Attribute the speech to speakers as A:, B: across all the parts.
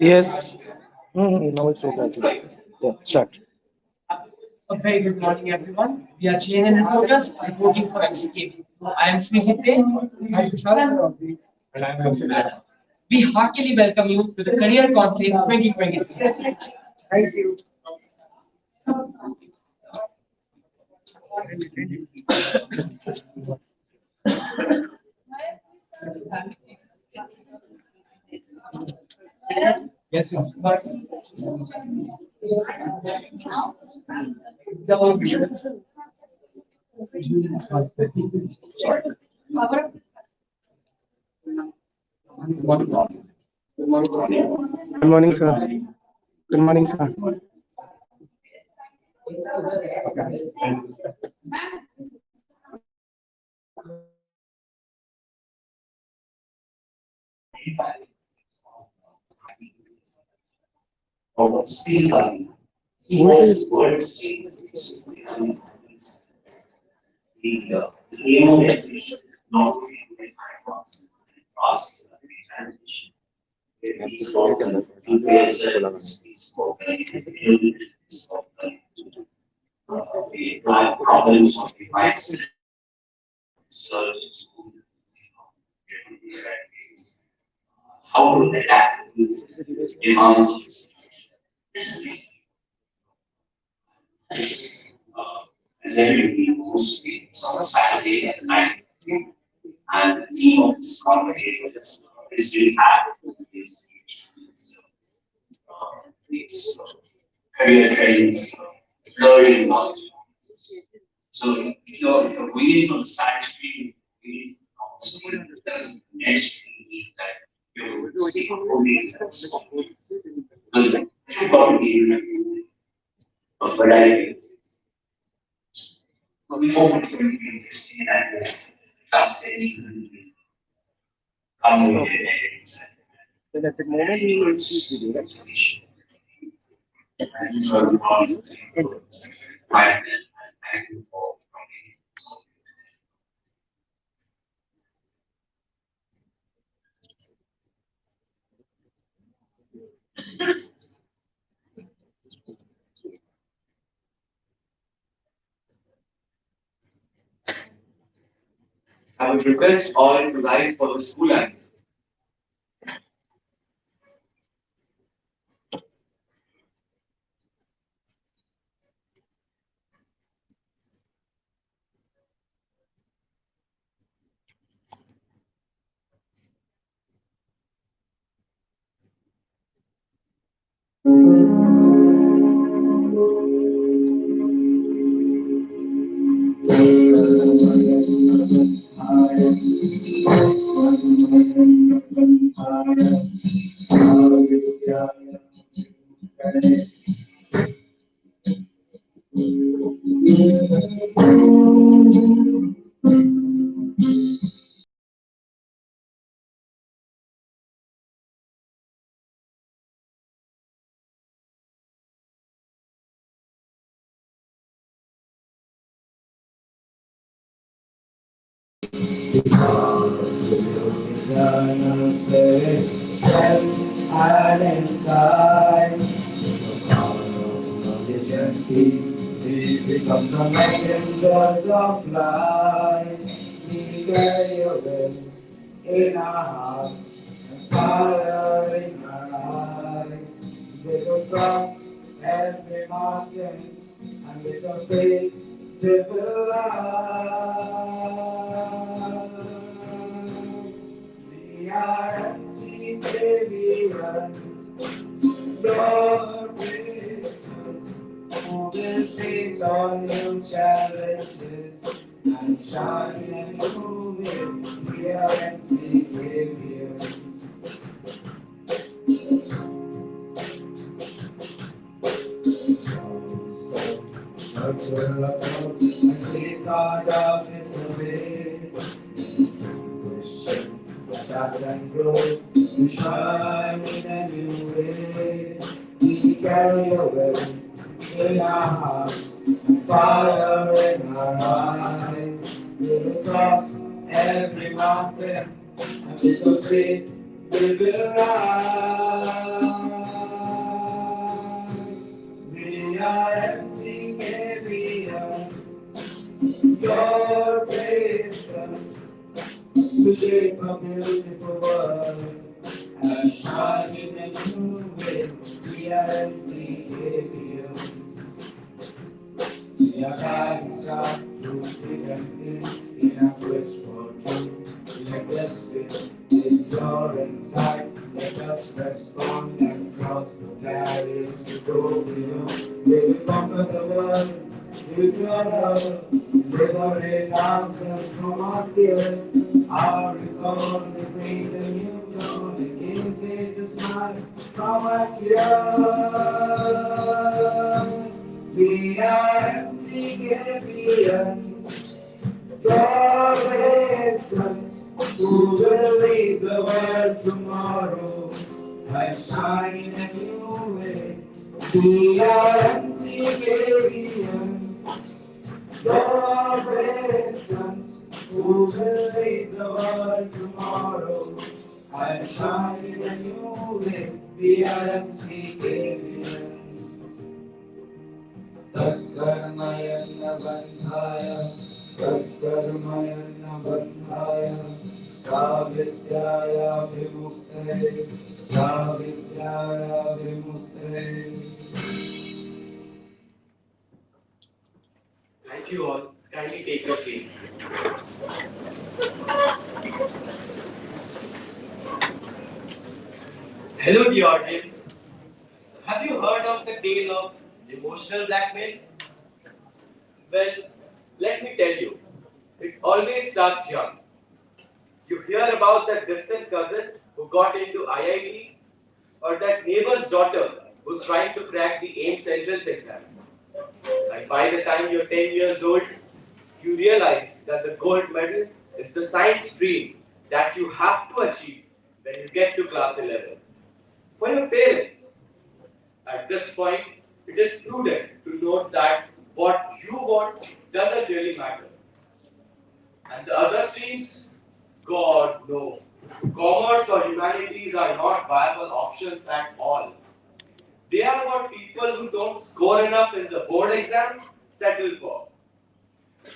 A: Yes. Now it's okay. Yeah, start.
B: A very good morning, everyone. We are JNN reporters reporting for MCKV. I am Srijit. We heartily welcome you to the Career Conclave 2023. Yes,
A: Good morning, sir. Good morning, sir. What is then at the moment we will see video, right?
C: I would request all to rise for the school anthem.
D: Eternal spirit, strength and insight. The power of knowledge and peace, we become the messengers of light. We carry your will in our hearts and fire in our eyes. With a cross every mountain and with a faith we will rise. We are MCKVians, your witness, who will face all new challenges and shine and moving. We are MCKVians. Nurture our thoughts and take our darkness away. Distinguishing that and grow to shine in a new way. We carry your will in our hearts and fire in our eyes. We will cross every mountain and with a faith we will rise. your patience to shape a beautiful world. A shining and moving, we are MCKV. We are guiding star through thick and thin in our quest for truth. Let us live with your insight. Let us respond and cross the barriers to go beyond. May we conquer the world with your love. Liberate ourselves from our fears. Our resolve will bring a new dawn and give it a smile from our tears. We are insignificant, your sons who will lead the world tomorrow by shining a new way. We are insignificant, your sons who will lead the world tomorrow by shining a new way. We are insignificant. तत्कर्मयन्न बन्धाय तत्कर्मयन्न बन्धाय सा विद्याया विमुक्तये सा विद्याया विमुक्तये.
C: Thank you all. Kindly take your seats. Hello, dear audience. Have you heard of the tale of emotional blackmail? Well, let me tell you, it always starts young. You hear about that distant cousin who got into IIT or that neighbor's daughter who's trying to crack the AIMS entrance exam. And by the time you're 10 years old, you realize that the gold medal is the science dream that you have to achieve when you get to class 11. For your parents, at this point, it is prudent to note that what you want doesn't really matter. And the other streams, God no. Commerce or humanities are not viable options at all. They are what people who don't score enough in the board exams settle for.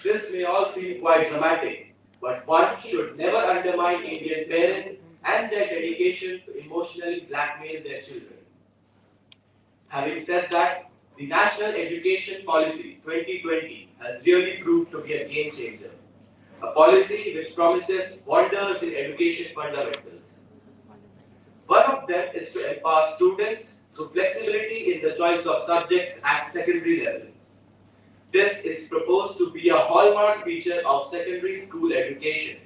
C: This may all seem quite dramatic, but one should never undermine Indian parents and their dedication to emotionally blackmail their children. Having said that, the National Education Policy 2020 has really proved to be a game changer. A policy which promises wonders in education fundamentals. One of them is to empower students through flexibility in the choice of subjects at secondary level. This is proposed to be a hallmark feature of secondary school education,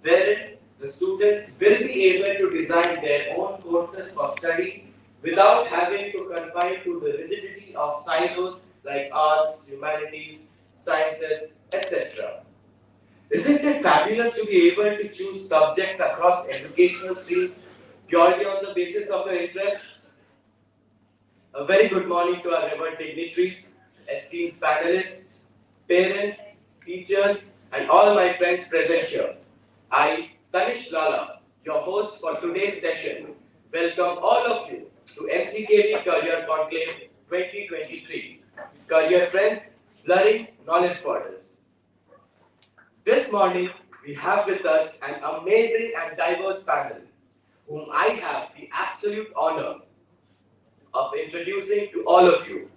C: wherein the students will be able to design their own courses for study without having to confine to the rigidity of silos like arts, humanities, sciences, etc. Isn't it fabulous to be able to choose subjects across educational streams purely on the basis of your interests? A very good morning to our revered dignitaries, esteemed panelists, parents, teachers, and all my friends present here. I, Tanish Lala, your host for today's session, welcome all of you to MCKV Career Conclave 2023. Career Trends, Blurring Knowledge Borders. This morning, we have with us an amazing and diverse panel, whom I have the absolute honor of introducing to all of you.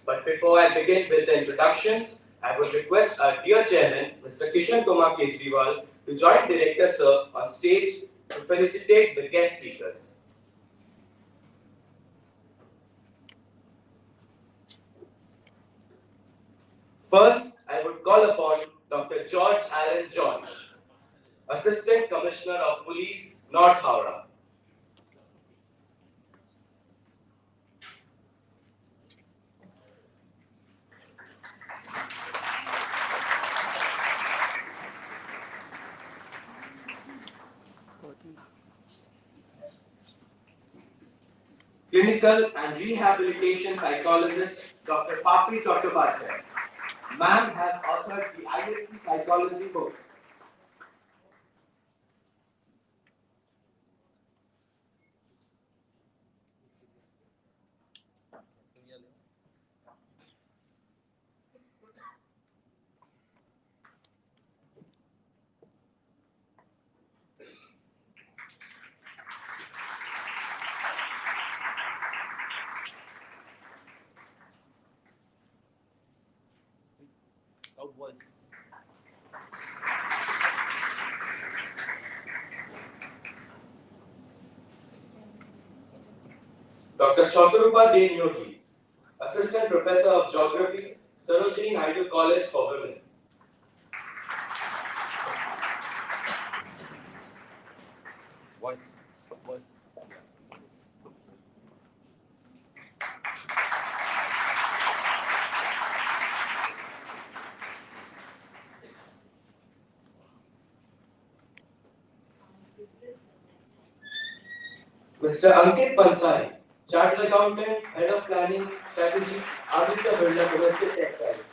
C: But before I begin with the introductions, I would request our dear chairman, Mr. Kishan Kumar Kejriwal, to join Director Sir on stage to felicitate the guest speakers. First, I would call upon Dr. George Allen John, Assistant Commissioner of Police, North Howrah. Clinical and Rehabilitation Psychologist, Dr. Papi Chattopadhyay. Ma'am has authored the ISC Psychology book. Dr. Shantharupa Denyoti, Assistant Professor of Geography, Sarojini Naidu College for Women. Mr. Ankit Pansari, Chartered Accountant, Head of Planning, Strategy, Aditya Birla Domestic Textiles.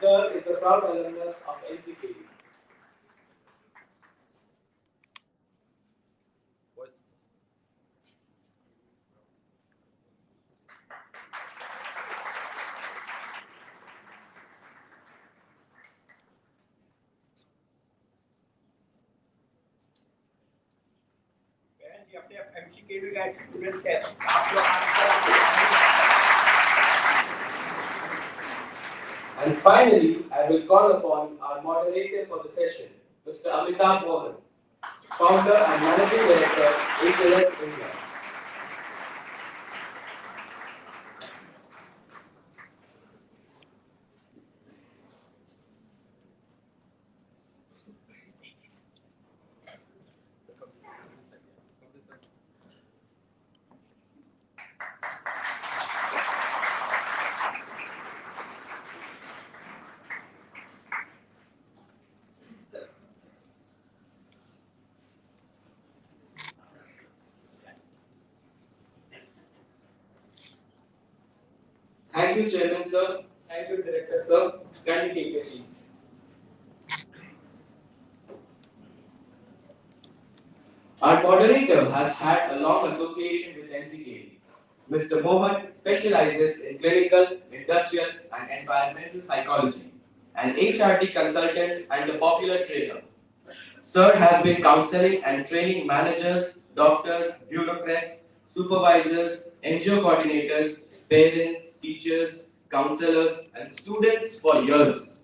C: Sir is a proud alumnus of MCKV.
A: MCKV का student है
C: And finally, I will call upon our moderator for the session, Mr. Amitabh Mohan, Founder and Managing Director, HLS India. Thank you, Chairman, sir. Thank you, Director, sir. Kindly take your seats. Our moderator has had a long association with MCKV. Mr. Mohan specializes in clinical, industrial, and environmental psychology, an HRT consultant and a popular trainer. Sir has been counseling and training managers, doctors, bureaucrats, supervisors, NGO coordinators, parents, teachers, counselors, and students for years.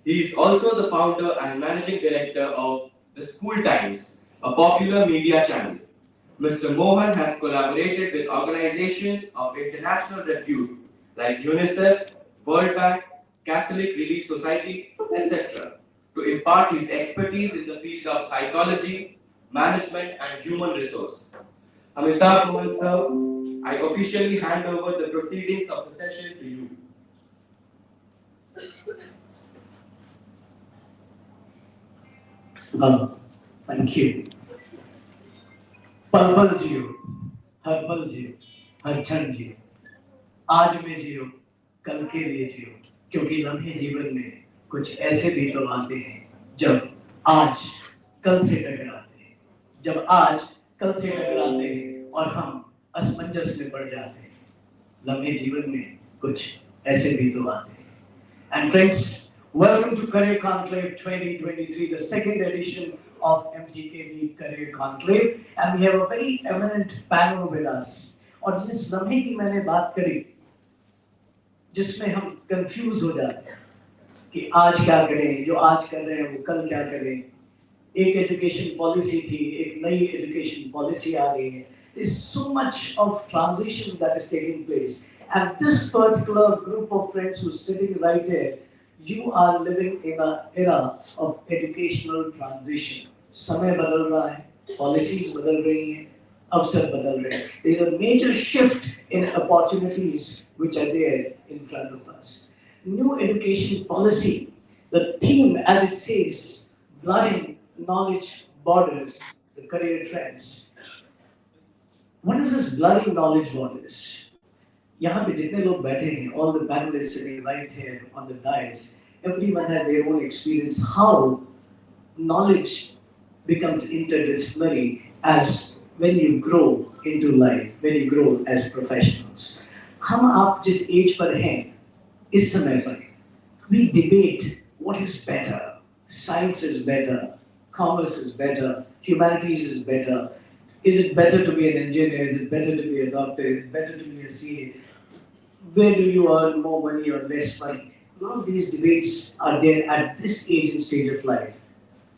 C: He is also the founder and managing director of the School Times, a popular media channel. Mr. Mohan has collaborated with organizations of international repute like UNICEF, World Bank, Catholic Relief Society, etc., to impart his expertise in the field of psychology, management, and human resource. Amitabh Mohan, sir, I officially hand over the proceedings of the session to you.
E: Thank you. पल पल जियो, हर पल जियो, हर क्षण जियो, आज में जियो, कल के लिए जियो, क्योंकि लम्हे जीवन में कुछ ऐसे भी तो आते हैं जब आज कल से टकराते हैं, जब आज कल से टकराते हैं और हम असमंजस में पड़ जाते हैं, लम्हे जीवन में कुछ ऐसे भी तो आते हैं. And friends, welcome to Career Conclave 2023, the second edition of MCKV Career Conclave, and we have a very eminent panel with us. और जिस लम्हे की मैंने बात करी, जिसमें हम कंफ्यूज हो जाते हैं कि आज क्या करें, जो आज कर रहे हैं वो कल क्या करें. एक एजुकेशन पॉलिसी थी, एक नई एजुकेशन पॉलिसी आ रही है. There's so much of transition that is taking place, and this particular group of friends who's sitting right here, you are living in an era of educational transition. समय बदल रहा है, policies बदल रही हैं, अवसर बदल रहे हैं. There is a major shift in opportunities which are there in front of us. New education policy, the theme as it says, blurring knowledge borders, the career trends. What is this blurring knowledge borders? यहाँ पे जितने लोग बैठे हैं, all the panelists sitting right here on the dais, everyone has their own experience how knowledge becomes interdisciplinary as when you grow into life, when you grow as professionals. हम आप जिस as per हैं, इस समय पर, we debate what is better. Science is better, commerce is better, humanities is better. Is it better to be an engineer? Is it better to be a doctor? Is it better to be a CA? Where do you earn more money or less money? A lot of these debates are there at this age and stage of life.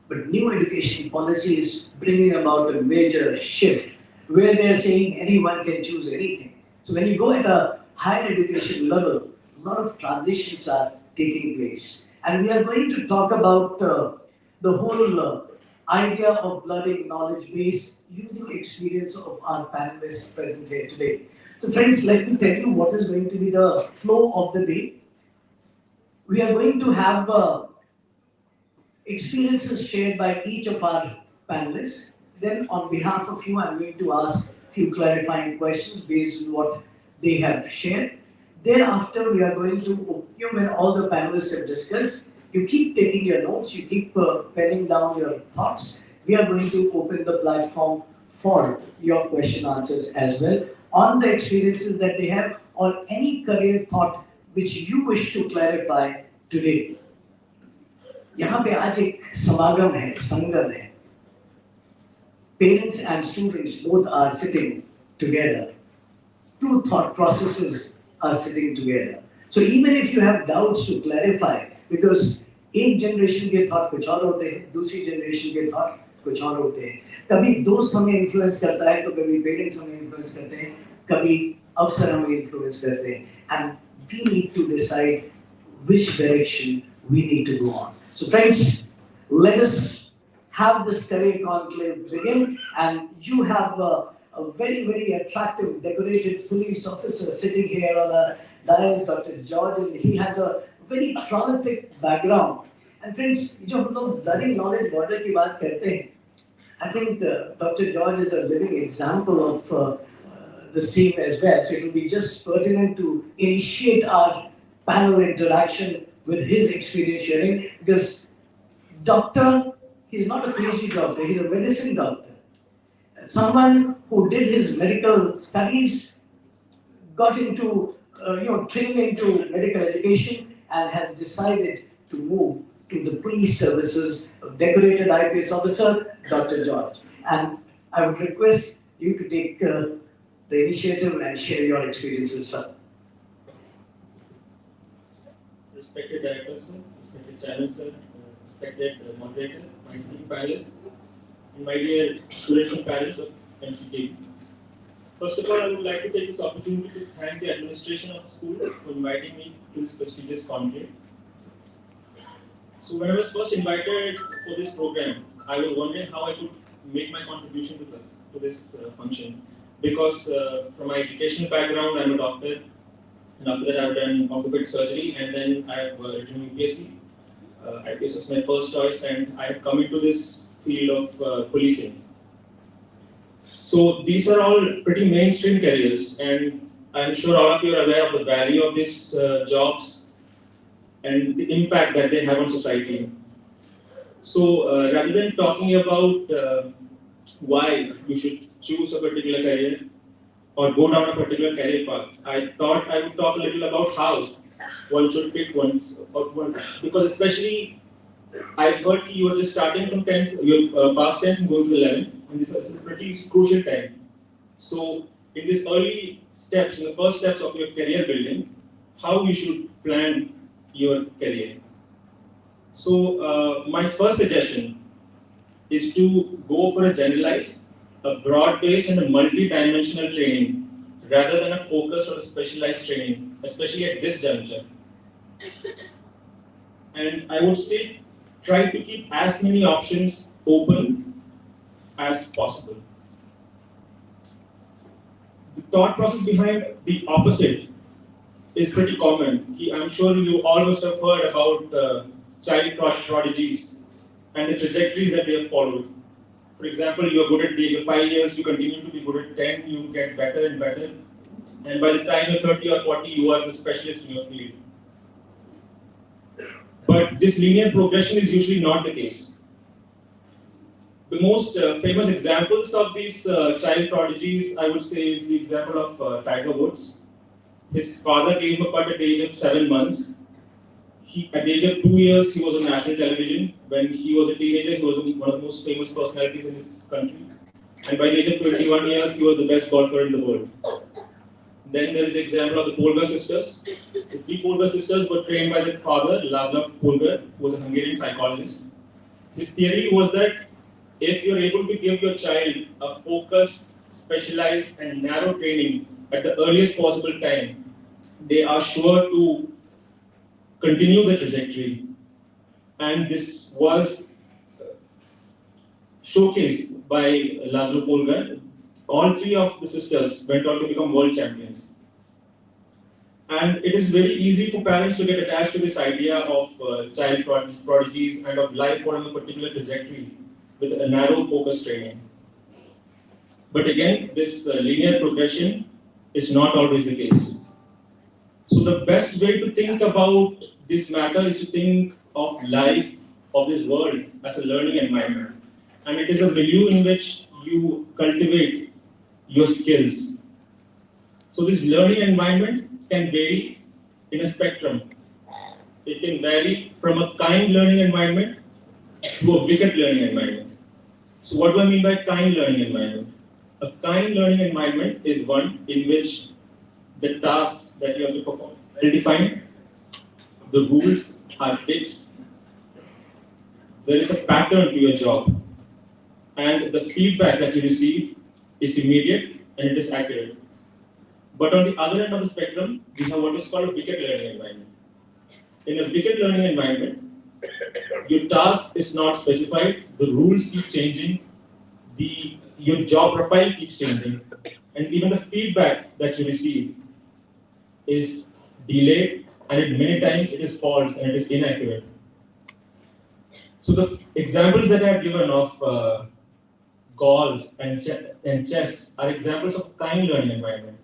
E: But new education policy is bringing about a major shift where they are saying anyone can choose anything. So when you go at a higher education level, a lot of transitions are taking place. And we are going to talk about the whole idea of learning knowledge base using experience of our panelists present here today. So friends, let me tell you what is going to be the flow of the day. We are going to have experiences shared by each of our panelists. Then on behalf of you, I'm going to ask a few clarifying questions based on what they have shared. Thereafter, we are going to, when all the panelists have discussed, you keep taking your notes, you keep penning down your thoughts. We are going to open the platform for your question answers as well on the experiences that they have or any career thought which you wish to clarify today. यहाँ पे आज एक समागम है, संगम है. Parents and students both are sitting together. Two thought processes are sitting together. So even if you have doubts to clarify, because एक generation के thought कुछ और होते हैं, दूसरी generation के thought कुछ और होते हैं. कभी दोस्त हमें influence करता है, तो कभी parents हमें influence करते हैं, कभी अफसर हमें influence करते हैं. And we need to decide which direction we need to go on. So friends, let us have this career conclave begin, and you have a very, very attractive decorated police officer sitting here on a dais, Dr. George, and he has a very prolific background. And friends, जो हम लोग learning knowledge border की बात करते हैं, I think Dr. George is a living example of the same as well. So it will be just pertinent to initiate our panel interaction with his experience sharing, because doctor, he's not a PhD doctor, he's a medicine doctor. Someone who did his medical studies, got into, trained into medical education and has decided to move to the police services of decorated IPS officer, Dr. George. And I would request you to take the initiative and share your experiences, sir.
F: Respected director, sir, respected channel, sir, respected moderator, my esteemed panelists, and my dear students and parents of MCKV. First of all, I would like to take this opportunity to thank the administration of the school for inviting me to this prestigious conclave. So when I was first invited for this program, I was wondering how I could make my contribution to this function. Because from my educational background, I'm a doctor, and after that I've done orthopedic surgery, and then I've written UPSC. IPS was my first choice, and I have come into this field of policing. So these are all pretty mainstream careers, and I'm sure all of you are aware of the value of these jobs and the impact that they have on society. So rather than talking about why you should choose a particular career or go down a particular career path, I thought I would talk a little about how one should pick one, because especially I heard you were just starting from 10th, you're past 10th and going to 11th, and this is a pretty crucial time. So in these early steps, in the first steps of your career building, how you should plan your career. So my first suggestion is to go for a generalized, a broad-based and a multi-dimensional training rather than a focused or a specialized training, especially at this juncture. And I would say try to keep as many options open as possible. The thought process behind the opposite is pretty common. I'm sure you all must have heard about child prodigies and the trajectories that they have followed. For example, you are good at the age of 5 years, you continue to be good at 10, you get better and better, and by the time you're 30 or 40, you are the specialist in your field. But this linear progression is usually not the case. The most famous examples of these child prodigies, I would say, is the example of Tiger Woods. His father gave him up at the age of 7 months. At the age of 2 years, he was on national television. When he was a teenager, he was one of the most famous personalities in this country. And by the age of 21 years, he was the best golfer in the world. Then there is the example of the Polgar sisters. The three Polgar sisters were trained by their father, Laszlo Polgar, who was a Hungarian psychologist. His theory was that if you're able to give your child a focused specialized and narrow training at the earliest possible time, they are sure to continue the trajectory. And this was showcased by Laszlo Polgar. All three of the sisters went on to become world champions. And it is very easy for parents to get attached to this idea of child prodigies and of life following a particular trajectory with a narrow focus training. But again, this linear progression is not always the case. So the best way to think about this matter is to think of life, of this world, as a learning environment. And it is a milieu in which you cultivate your skills. So this learning environment can vary in a spectrum. It can vary from a kind learning environment to a wicked learning environment. So what do I mean by kind learning environment? A kind learning environment is one in which the tasks that you have to perform are well defined, the rules are fixed, there is a pattern to your job, and the feedback that you receive is immediate and it is accurate. But on the other end of the spectrum, we have what is called a wicked learning environment. In a wicked learning environment, your task is not specified, the rules keep changing, your job profile keeps changing, and even the feedback that you receive is delayed, and many times it is false and it is inaccurate. So the examples that I have given of golf and chess are examples of kind learning environment.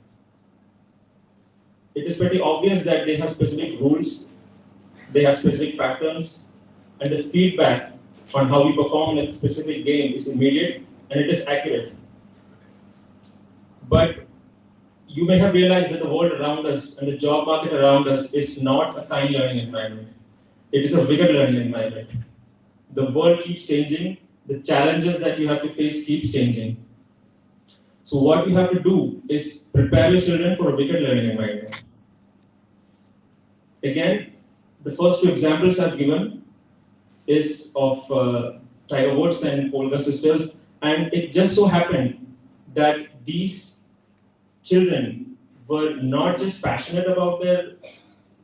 F: It is pretty obvious that they have specific rules, they have specific patterns, and the feedback on how we perform in a specific game is immediate and it is accurate. But you may have realized that the world around us and the job market around us is not a kind learning environment. It is a wicked learning environment. The world keeps changing, the challenges that you have to face keeps changing. So what you have to do is prepare your children for a wicked learning environment. Again, the first two examples I've given is of Tiger Woods and Polgar sisters, and it just so happened that these children were not just passionate about their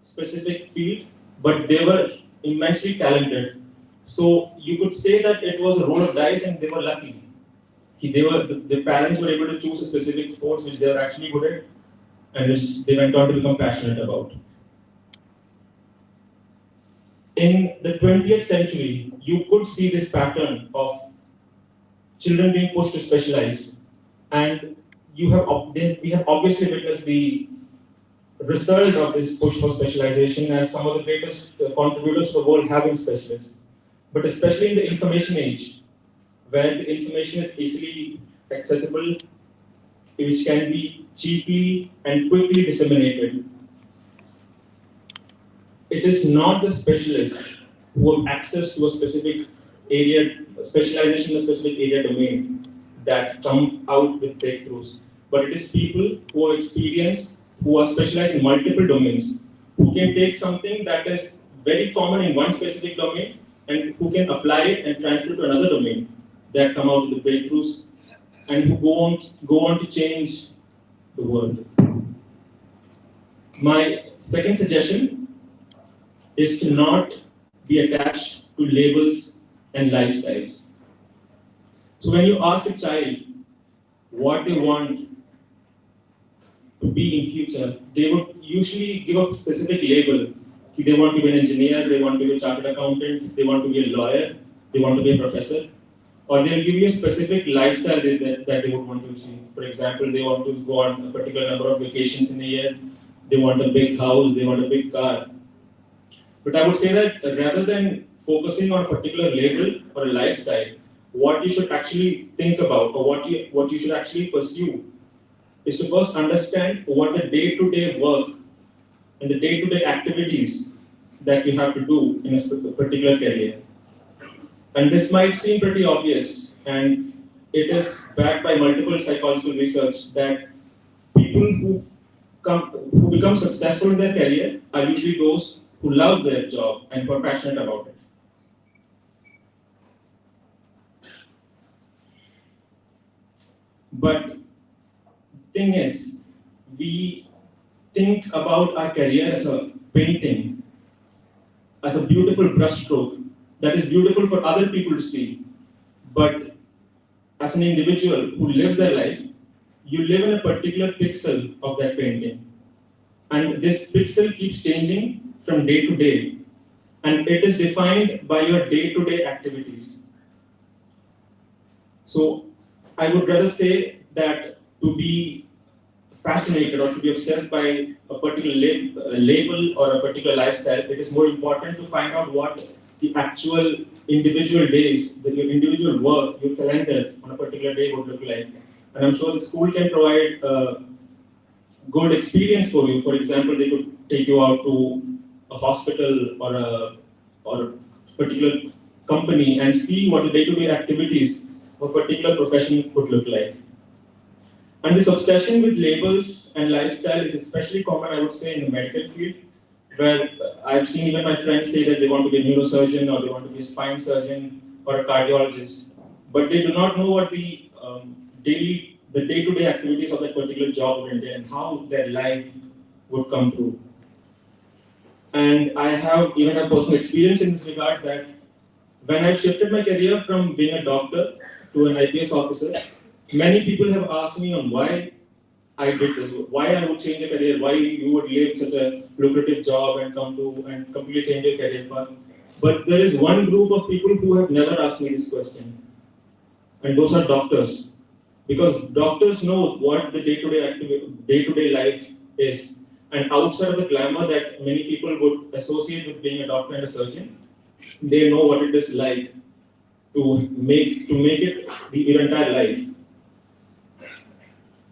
F: specific field, but they were immensely talented. So you could say that it was a roll of dice and they were lucky. The parents were able to choose a specific sports which they were actually good at and which they went on to become passionate about. In the 20th century, you could see this pattern of children being pushed to specialize, and we have obviously witnessed the result of this push for specialization as some of the greatest contributors to the world have been specialists. But especially in the information age, where the information is easily accessible, which can be cheaply and quickly disseminated, it is not the specialists who have access to a specific area, specialization in a specific area domain that come out with breakthroughs. But it is people who have experience, who are specialized in multiple domains, who can take something that is very common in one specific domain and who can apply it and transfer it to another domain that come out with the breakthroughs and who go on to change the world. My second suggestion is to not be attached to labels and lifestyles. So when you ask a child what they want to be in future, they would usually give a specific label. They want to be an engineer, they want to be a chartered accountant, they want to be a lawyer, they want to be a professor, or they'll give you a specific lifestyle that they would want to achieve. For example, they want to go on a particular number of vacations in a year, they want a big house, they want a big car. But I would say that rather than focusing on a particular label or a lifestyle, what you should actually think about or what you should actually pursue is to first understand what the day-to-day work and the day-to-day activities that you have to do in a particular career. And this might seem pretty obvious, and it is backed by multiple psychological research that people who become successful in their career are usually those who love their job and who are passionate about it. But thing is, we think about our career as a painting, as a beautiful brushstroke that is beautiful for other people to see. But as an individual who live their life, you live in a particular pixel of that painting. And this pixel keeps changing from day to day. And it is defined by your day-to-day activities. So I would rather say that to be fascinated or to be obsessed by a particular label or a particular lifestyle, it is more important to find out what the actual individual days, your individual work, your calendar on a particular day would look like. And I'm sure the school can provide a good experience for you. For example, they could take you out to a hospital or a particular company and see what the day-to-day activities of a particular profession would look like. And this obsession with labels and lifestyle is especially common, I would say, in the medical field, where I've seen even my friends say that they want to be a neurosurgeon or they want to be a spine surgeon or a cardiologist, but they do not know what the day-to-day activities of that particular job would entail and how their life would come through. And I have even a personal experience in this regard that when I shifted my career from being a doctor to an IPS officer, many people have asked me on why I did this, why I would change a career, why you would leave such a lucrative job and come to and completely change your career path. But there is one group of people who have never asked me this question, and those are doctors. Because doctors know what the day-to-day life is, and outside of the glamour that many people would associate with being a doctor and a surgeon, they know what it is like to make it your entire life.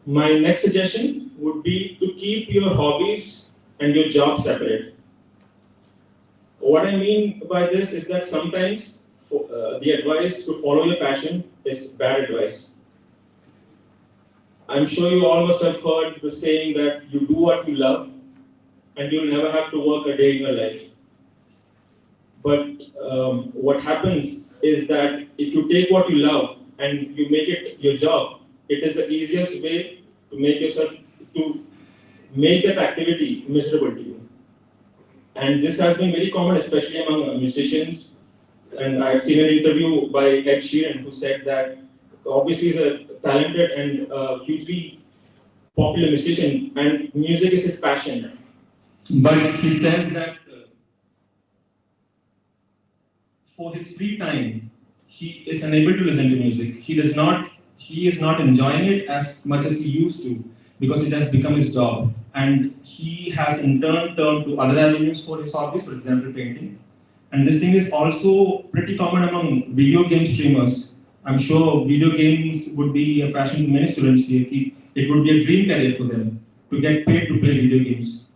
F: My next suggestion would be to keep your hobbies and your job separate. What I mean by this is that sometimes the advice to follow your passion is bad advice. I'm sure you all must have heard the saying that you do what you love and you'll never have to work a day in your life. But what happens is that if you take what you love and you make it your job, it is the easiest way to make that activity miserable to you. And this has been very common, especially among musicians. And I've seen an interview by Ed Sheeran who said that obviously he's a talented and hugely popular musician, and music is his passion. But he says that for his free time, he is unable to listen to music. He is not enjoying it as much as he used to because it has become his job. And he has in turn turned to other avenues for his hobbies, for example, painting. And this thing is also pretty common among video game streamers. I'm sure video games would be a passion to many students here. It would be a dream career for them to get paid to play video games.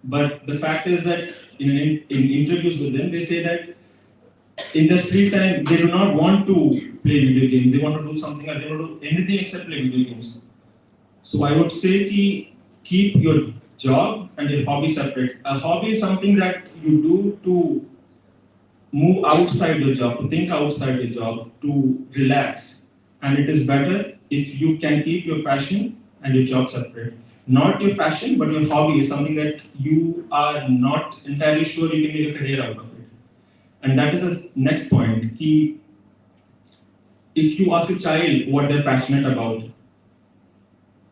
F: But the fact is that in interviews with them, they say that in their free time, they do not want to play video games. They want to do something else. They want to do anything except play video games. So I would say keep your job and your hobby separate. A hobby is something that you do to move outside your job, to think outside your job, to relax. And it is better if you can keep your passion and your job separate. Not your passion, but your hobby is something that you are not entirely sure you can make a career out of it. And that is the next point. If you ask a child what they're passionate about,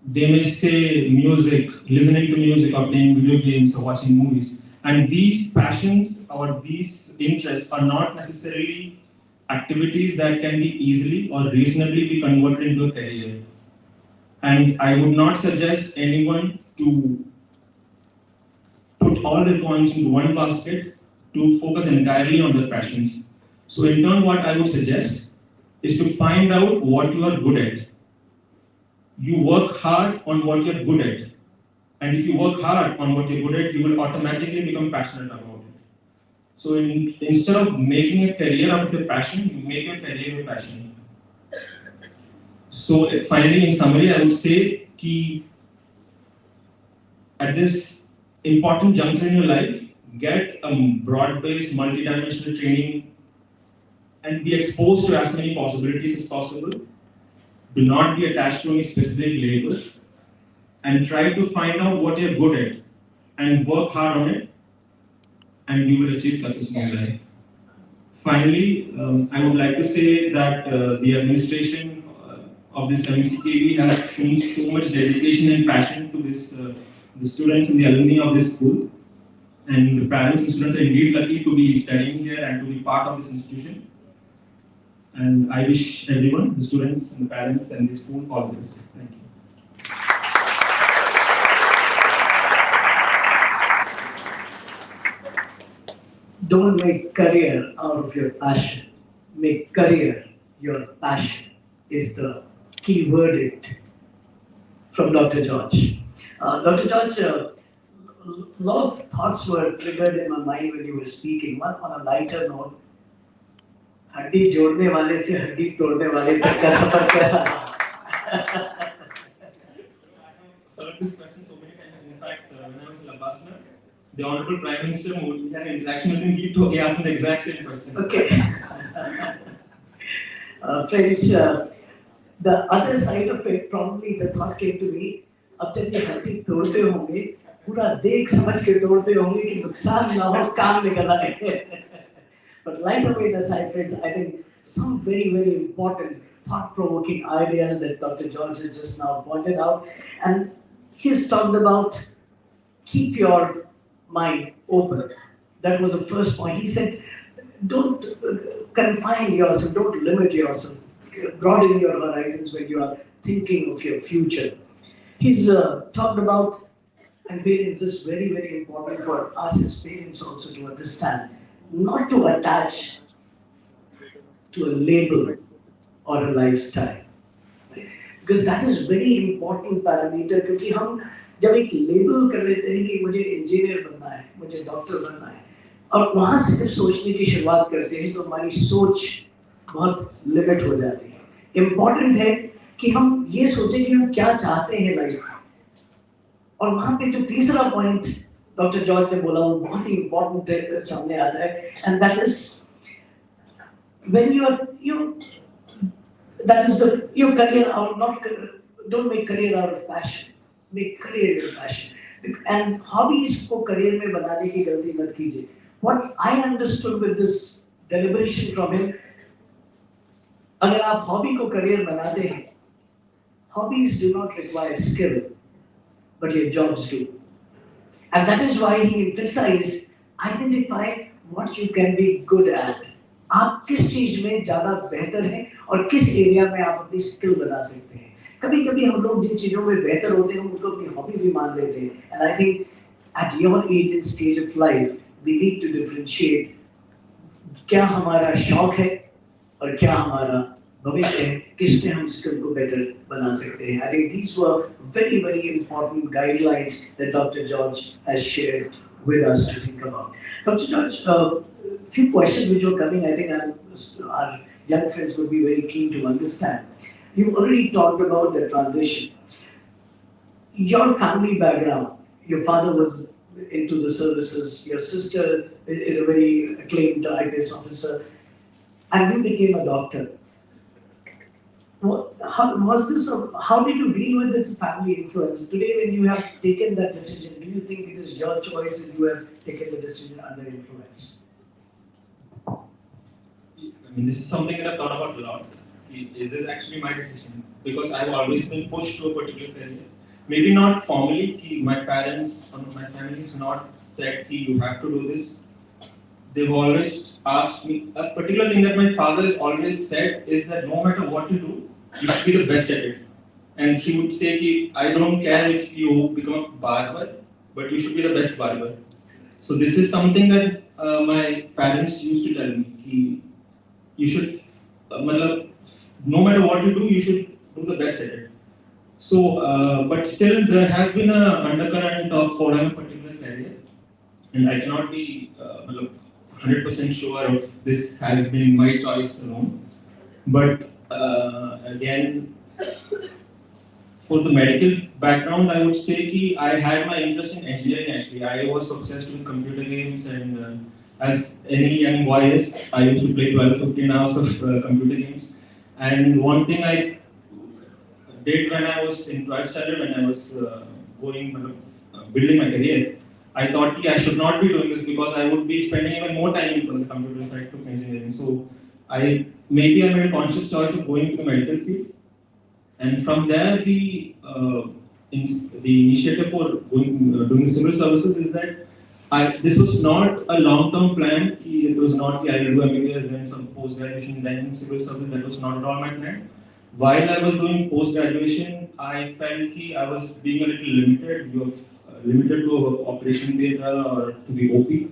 F: they may say music, listening to music, or playing video games, or watching movies. And these passions or these interests are not necessarily activities that can be easily or reasonably be converted into a career. And I would not suggest anyone to put all their coins into one basket to focus entirely on their passions. So in turn, what I would suggest is to find out what you are good at. You work hard on what you're good at. And if you work hard on what you're good at, you will automatically become passionate about it. So instead of making a career out of your passion, you make your career your passion. So finally, in summary, I would say that at this important juncture in your life, get a broad-based, multi-dimensional training and be exposed to as many possibilities as possible. Do not be attached to any specific labels. and try to find out what you're good at and work hard on it, and you will achieve success in your life. Finally, I would like to say that the administration of this MCKV has shown so much dedication and passion to the students and the alumni of this school. And the parents and students are indeed lucky to be studying here and to be part of this institution. And I wish everyone, the students and the parents and the school, all the best. Thank you.
E: Don't make career out of your passion. Make career your passion is the key verdict from Dr. George. Dr. George, a lot of thoughts were triggered in my mind when you were speaking. One on a lighter note, हड्डी जोड़ने वाले से हड्डी तोड़ने वाले तक का सफर कैसा रहा?
F: Heard this question so many times. In fact, when I was in Ambassador, the Honorable Prime Minister we had an interaction with him. He asked me the exact same question.
E: Okay. Friends, the other side of it, probably the thought came to me, अब जब ये हड्डी तोड़ते होंगे, पूरा देख समझ के तोड़ते होंगे कि नुकसान ना हो, काम निकल आए. But light away aside, friends, I think some very, very important thought-provoking ideas that Dr. George has just now pointed out. And he's talked about keep your mind open. That was the first point. He said, don't confine yourself, don't limit yourself. Broaden your horizons when you are thinking of your future. He's talked about, and parents, this is very, very important for us as parents also to understand, not to attach to a label or a lifestyle. Because that is very important parameter, क्योंकि हम जब एक label कर लेते हैं कि मुझे engineer बनना है, मुझे doctor बनना है, और वहाँ से जब सोचने की शुरुआत करते हैं तो हमारी सोच बहुत लिमिट हो जाती है. Important है कि हम ये सोचें कि हम क्या चाहते हैं लाइफ में. और वहाँ पे जो तीसरा पॉइंट डॉक्टर जॉर्ज ने बोला वो बहुत ही इम्पोर्टेंट सामने आता है, and that is when that is your career out, don't make career out of passion, make career your passion. And hobbies को career में बनाने की गलती मत कीजिए. What I understood with this deliberation from him, अगर आप hobby को career बनाते हैं, hobbies do not require skill, but your jobs do. And that is why he emphasized, identify what you can be good at. आप किस चीज में ज़्यादा बेहतर हैं और किस एरिया में आप अपनी स्किल बना सकते हैं. कभी-कभी हम लोग जिन चीज़ों में बेहतर होते हैं उनको अपनी हॉबी भी मान लेते हैं. And I think at your age and stage of life, we need to differentiate क्या हमारा शौक है और क्या हमारा भविष्य है, किस में हम स्किल को बेहतर बना सकते हैं. I think these were very, very important guidelines that Dr. George has shared with us to think about. Dr. George, few questions which were coming, I think our young friends would be very keen to understand. You've already talked about the transition. Your family background, your father was into the services, your sister is a very acclaimed IPS officer, and you became a doctor. How did you deal with this family influence? Today, when you have taken that decision, do you think it is your choice and you have taken the decision under influence?
F: I mean, this is something that I've thought about a lot. Is this actually my decision? Because I've always been pushed to a particular career. Maybe not formally, my parents or my family has not said you have to do this. They've always asked me, a particular thing that my father has always said is that no matter what you do, you should be the best at it. And he would say, I don't care if you become a barber, but you should be the best barber. So this is something that my parents used to tell me. You should, no matter what you do, you should do the best at it. So, but still there has been an undercurrent of following a particular career. And I cannot be 100% sure if this has been my choice alone. But again, for the medical background, I would say that I had my interest in engineering actually. I was obsessed with computer games, and as any young boy is, I used to play 12-15 hours of computer games. And one thing I did when I was in 12th standard, when I was building my career, I thought I should not be doing this because I would be spending even more time in the computer if I took engineering. So I made a conscious choice of going to the medical field, and from there the initiative for doing civil services is that this was not a long-term plan. It was not I will do MBBS, then some post-graduation, then civil service. That was not at all my plan. While I was doing post-graduation, I felt I was being a little limited to operation theatre or to the OP,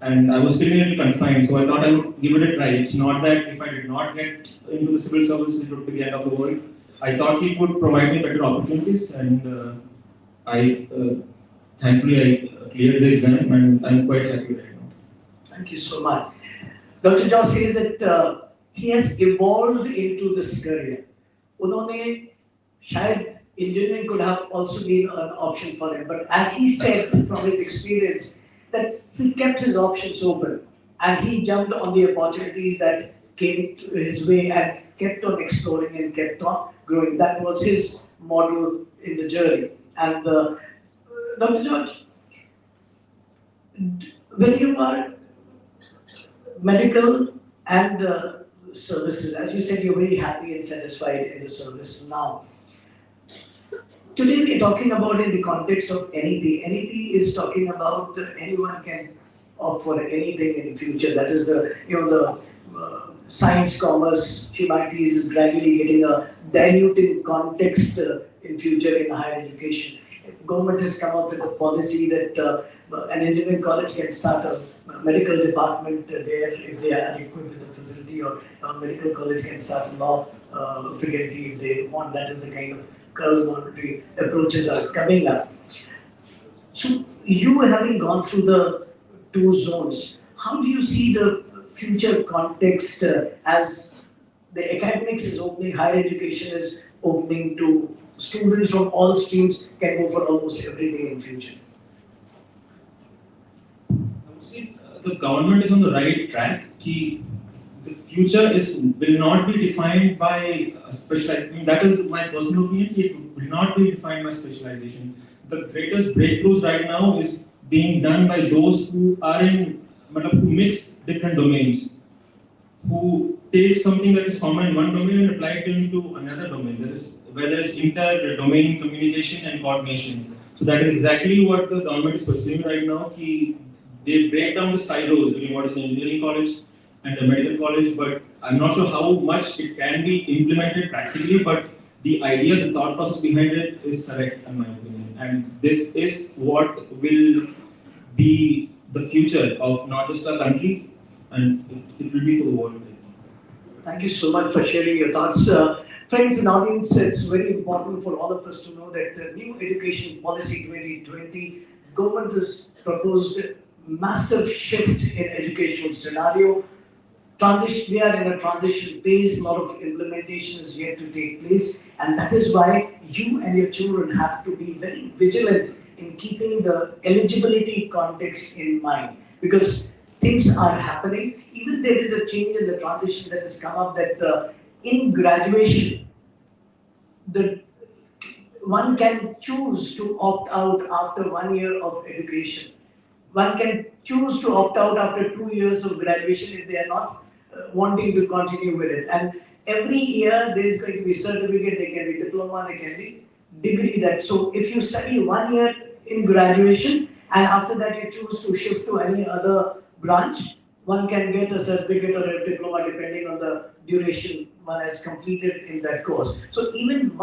F: and I was feeling a little confined. So I thought I would give it a try. It's not that if I did not get into the civil service, it would be the end of the world. I thought it would provide me better opportunities, and thankfully I cleared the exam, and I'm quite happy right now.
E: Thank you so much. Dr. George says that he has evolved into this career. उन्होंने शायद engineering could have also been an option for him, but as he said from his experience that he kept his options open and he jumped on the opportunities that came to his way and kept on exploring and kept on growing. That was his model in the journey. And Dr. George, when you are medical and services, as you said, you're very happy and satisfied in the service now. Today we are talking about in the context of NEP. NEP is talking about anyone can opt for anything in the future. That is the science, commerce, humanities is gradually getting a diluting context in future in higher education. Government has come up with a policy that an engineering college can start a medical department there if they are equipped with a facility, or a medical college can start a law faculty if they want. That is the kind of corresponding approaches are coming up. So you having gone through the two zones, how do you see the future context as the academics is opening, higher education is opening to students from all streams can go for almost everything in future?
F: See, the government is on the right track. The future will not be defined by specialization. That is my personal opinion. It will not be defined by specialization. The greatest breakthroughs right now is being done by those who are who mix different domains, who take something that is common in one domain and apply it into another domain. Where there is inter-domain communication and coordination. So that is exactly what the government is pursuing right now. They break down the silos between what is an engineering college and a medical college, but I'm not sure how much it can be implemented practically, but the idea, the thought process behind it is correct in my opinion. And this is what will be the future of not just our country, and it will be for the world.
E: Thank you so much for sharing your thoughts. Friends and audience, it's very important for all of us to know that the new education policy 2020, government has proposed massive shift in educational scenario. We are in a transition phase, a lot of implementation is yet to take place, and that is why you and your children have to be very vigilant in keeping the eligibility context in mind, because things are happening. Even there is a change in the transition that has come up that in graduation, one can choose to opt out after 1 year of education. One can choose to opt out after 2 years of graduation if they are not wanting to continue with it. And every year there is going to be certificate, there can be diploma, there can be degree that. So if you study 1 year in graduation and after that you choose to shift to any other branch, one can get a certificate or a diploma depending on the duration one has completed in that course. So even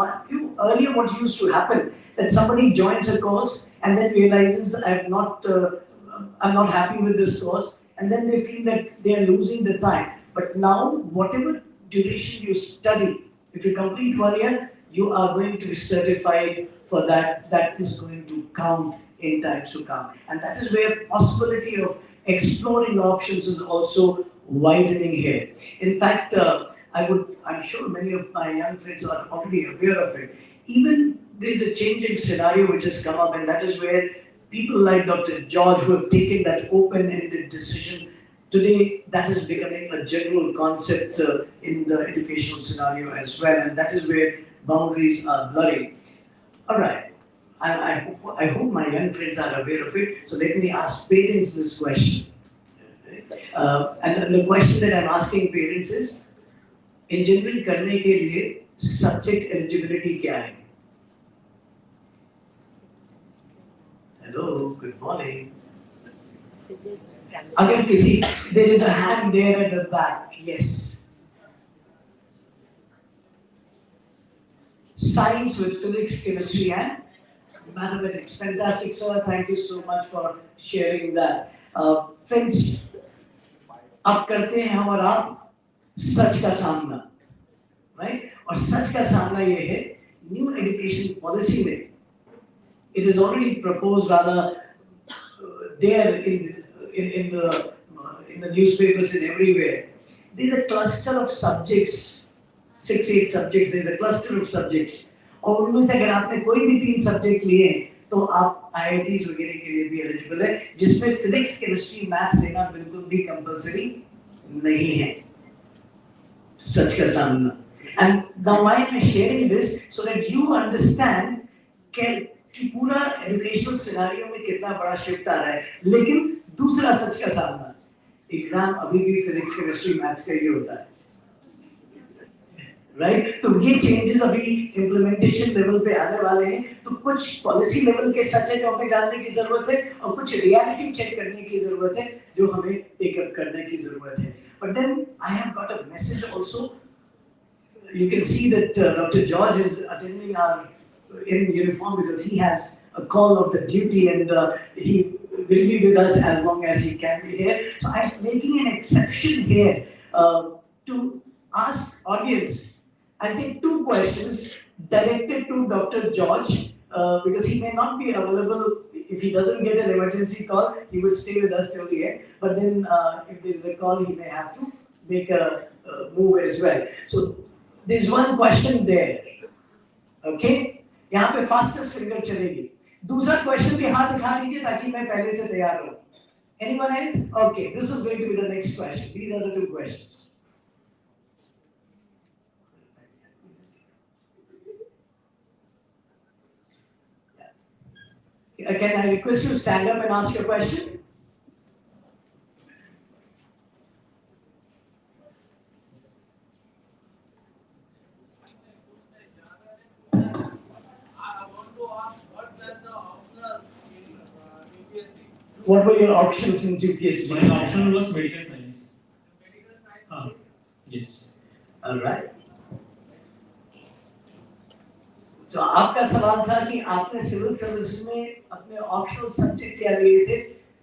E: earlier what used to happen, that somebody joins a course and then realizes I'm not happy with this course, and then they feel that they are losing the time. But now, whatever duration you study, if you complete 1 year, you are going to be certified for that. That is going to count in times to come. And that is where possibility of exploring options is also widening here. In fact, I'm sure many of my young friends are already aware of it. Even there is a changing scenario which has come up, and that is where people like Dr. George, who have taken that open-ended decision, today that is becoming a general concept in the educational scenario as well, and that is where boundaries are blurring. All right, I hope my young friends are aware of it. So let me ask parents this question. And the question that I'm asking parents is, engineering करने के लिए subject eligibility क्या है? Hello, good morning. अगर किसी, there is a hand there at the back. Yes. Science with physics, chemistry, and mathematics. Fantastic, sir. Thank you so much for sharing that. Friends, अब करते हैं हम और आप सच का सामना, right? और सच का सामना ये है, new education policy में, it is already proposed rather there in the newspapers and everywhere. There is a cluster of subjects, 6-8 subjects. There is a cluster of subjects. और उनमें से अगर आपने कोई भी 3 सब्जेक्ट लिए तो आप IITs वगैरह के लिए भी एलिजिबल है, जिसमें फिजिक्स, केमिस्ट्री, मैथ्स लेना बिल्कुल भी कंपलसरी नहीं है. सच का सामना. And now why am I sharing this? So that you understand कि पूरा एजुकेशनल सिनेरियो में कितना बड़ा शिफ्ट आ रहा है. लेकिन दूसरा सच का सामना, एग्जाम अभी भी फिजिक्स, केमिस्ट्री, मैथ्स का ही होता है, राइट? तो ये चेंजेस अभी इम्प्लीमेंटेशन लेवल पे आने वाले हैं. तो कुछ पॉलिसी लेवल के सच है जो हमें जानने की जरूरत है, और कुछ रियलिटी चेक करने की जरूरत है जो हमें टेक अप करने की जरूरत है. But then I have got a message also. You can see that Dr. George is attending our in uniform because he has a call of the duty, and he will be with us as long as he can be here. So I'm making an exception here to ask audience. I'll take 2 questions directed to Dr. George because he may not be available. If he doesn't get an emergency call, he will stay with us till the end. But then if there is a call, he may have to make a move as well. So there's one question there. Okay? यहाँ पे fastest finger चलेगी. दूसरा question भी हाथ उठा लीजिए ताकि मैं पहले से तैयार रहूं. Anyone else? Okay, this is going to be the next question. These are the 2 questions. Can I request you to stand up and ask your question? What were your options in UPSC?
F: My option was medical science. Yes.
E: All right. So आपका सवाल था कि आपने civil service में अपने optional subject क्या लिए थे,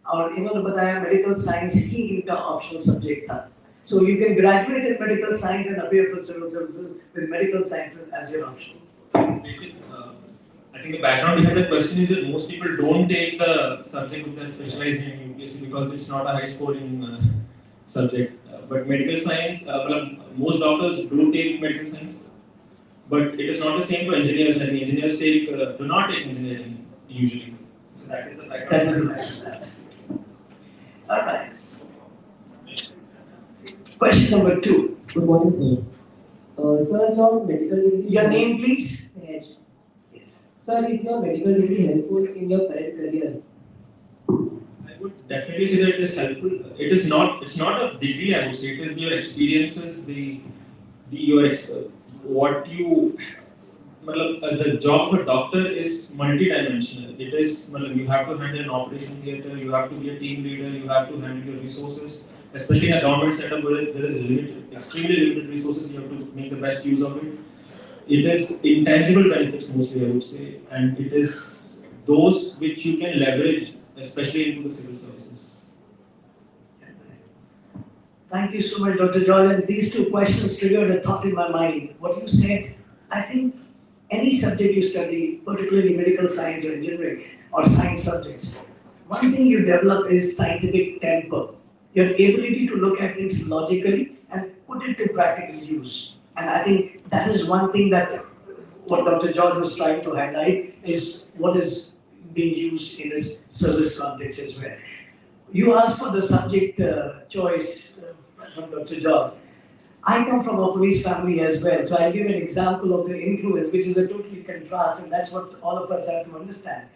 E: और इन्होंने बताया मेडिकल साइंस ही इनका ऑप्शनल सब्जेक्ट था. So you can graduate in medical science and appear for civil services with medical sciences as your option.
F: I think the background behind the question is that most people don't take the subject which they are specialized in UPSC because it's not a high scoring subject. But medical science, most doctors do take medical science, but it is not the same for engineers. I think engineers do not take engineering usually. So that is the background.
E: That is the background. All right. Question number 2.
G: Good morning, sir. Sir, your medical degree.
E: Your name, please.
G: Sahaj.
E: Yes.
G: Sir, is your medical degree helpful in your current career?
F: I would definitely say that it is helpful. It is not. It's not a degree. I would say it is your experiences, what you. The job of a doctor is multidimensional. It is. You have to handle an operation theatre. You have to be a team leader. You have to handle your resources. Especially in a government setup where there is extremely limited resources, you have to make the best use of it. It is intangible benefits mostly, I would say, and it is those which you can leverage, especially into the civil services.
E: Thank you so much, Dr. Jordan. These 2 questions triggered a thought in my mind. What you said, I think any subject you study, particularly medical science or engineering or science subjects, one thing you develop is scientific temper. Your ability to look at things logically and put it to practical use. And I think that is one thing that what Dr. George was trying to highlight is what is being used in his service context as well. You asked for the subject choice from Dr. George. I come from a police family as well, so I'll give an example of the influence, which is a totally contrast, and that's what all of us have to understand.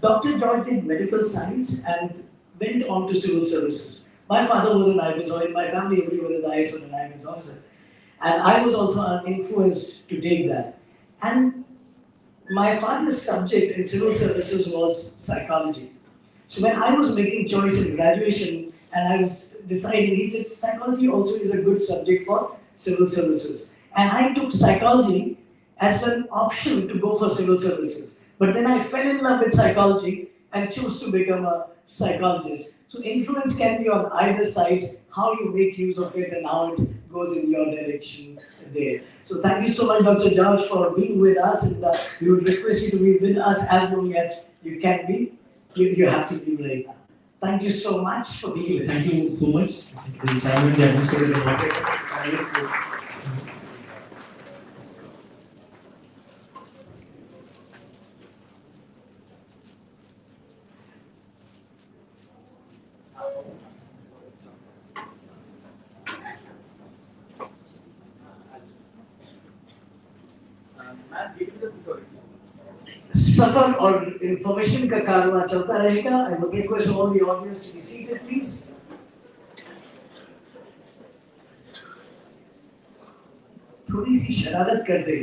E: Dr. George did medical science and went on to civil services. My father was an IPS, in my family everyone is IS or an IPS officer. And I was also influenced to take that. And my father's subject in civil services was psychology. So when I was making choice in graduation and I was deciding, he said psychology also is a good subject for civil services. And I took psychology as an option to go for civil services. But then I fell in love with psychology and chose to become a psychologist. So influence can be on either sides, how you make use of it and how it goes in your direction there. So thank you so much, Dr. George, for being with us, and we would request you to be with us as long as you can be. You have to be right now. Thank you so much for being with us.
H: Thank you so much. The chairman, the administrator, the moderator.
E: सफर और information का कारवां चलता रहेगा. I would request all the audience to be seated, please. थोड़ी सी शरारत कर दे,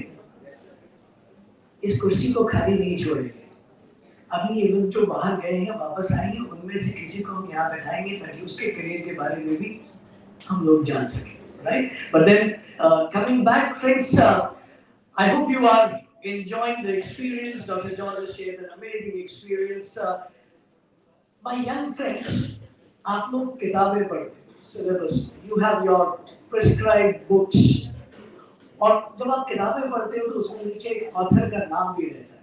E: इस कुर्सी को खाली नहीं छोड़ेंगे. अभी ये लोग जो बाहर गए हैं वापस आएंगे, उनमें से किसी को हम यहाँ बैठाएंगे ताकि उसके करियर के बारे में भी हम लोग जान सकें, right? But then coming back, friends, I hope you are enjoying the experience. Dr. George has shared an amazing experience. My young friends, आप लोग किताबें पढ़ते, syllabus, you have your prescribed books. और जब आप किताबें पढ़ते हो तो उसमें नीचे एक ऑथर का नाम भी रहता है.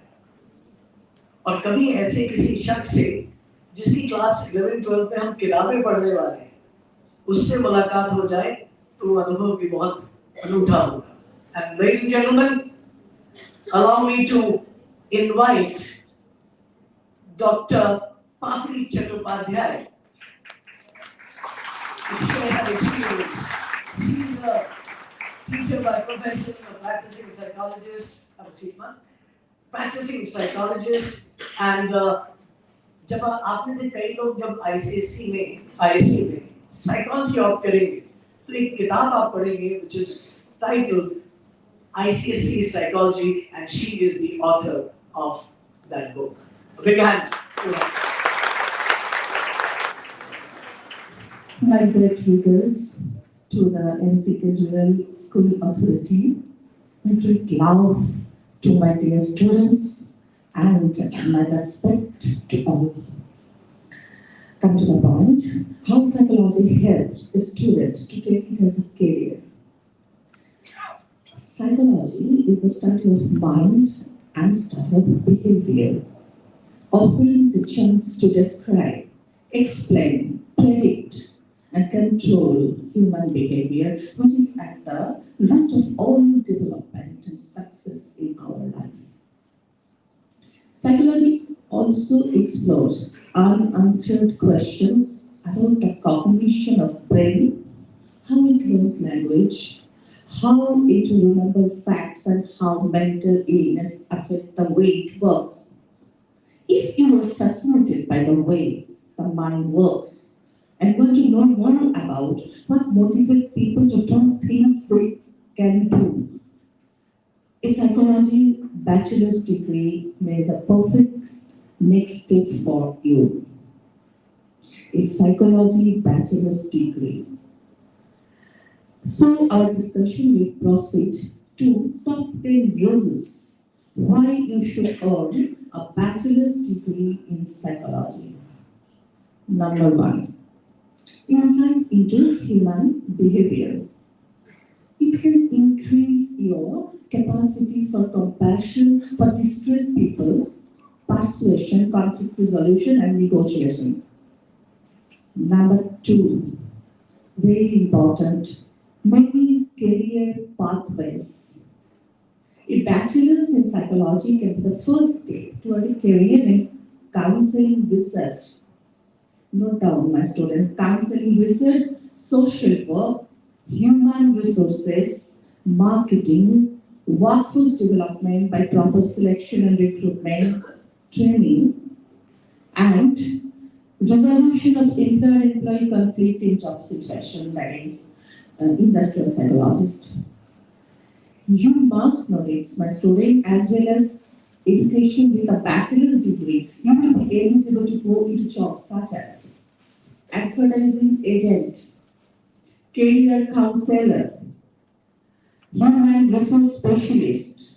E: और कभी ऐसे किसी शख्स से जिसकी क्लास 11-12 में हम किताबें पढ़ने वाले हैं, उससे मुलाकात हो जाए तो अनुभव भी बहुत अनूठा होगा. And ladies and gentlemen, allow me to invite Dr. Papri Chattopadhyay to share her experience. She is a teacher by profession, a practicing psychologist. Have a seat, ma'am. Practicing psychologist, and जब आप में से कई लोग जब ICSE में psychology opt करेंगे तो एक किताब आप पढ़ेंगे which is titled ICSE Psychology, and she is the author of that book. A big hand.
I: My great regards to the MCKV School Authority, my great love to my dear students, and my respect to all. Come to the point, how psychology helps a student to take it as a career. Psychology is the study of mind and study of behavior, offering the chance to describe, explain, predict, and control human behavior, which is at the root of all development and success in our life. Psychology also explores unanswered questions about the cognition of brain, how it learns language, how it will remember facts, and how mental illness affects the way it works. If you are fascinated by the way the mind works and want to know more about what motivates people to do things they can do, a psychology bachelor's degree may be the perfect next step for you. A psychology bachelor's degree. So our discussion will proceed to top 10 reasons why you should earn a bachelor's degree in psychology. Number 1, insight into human behavior. It can increase your capacity for compassion for distressed people, persuasion, conflict resolution, and negotiation. Number 2, very important, many career pathways. A bachelor's in psychology can be the first step toward a career in counseling research. Note down, my student, counseling research, social work, human resources, marketing, workforce development by proper selection and recruitment, training, and resolution of employer-employee conflict in job situation, that is industrial psychologist. You must know this, my student, as well as education with a bachelor's degree, you will be eligible to go into jobs such as advertising agent, career counselor, human resource specialist,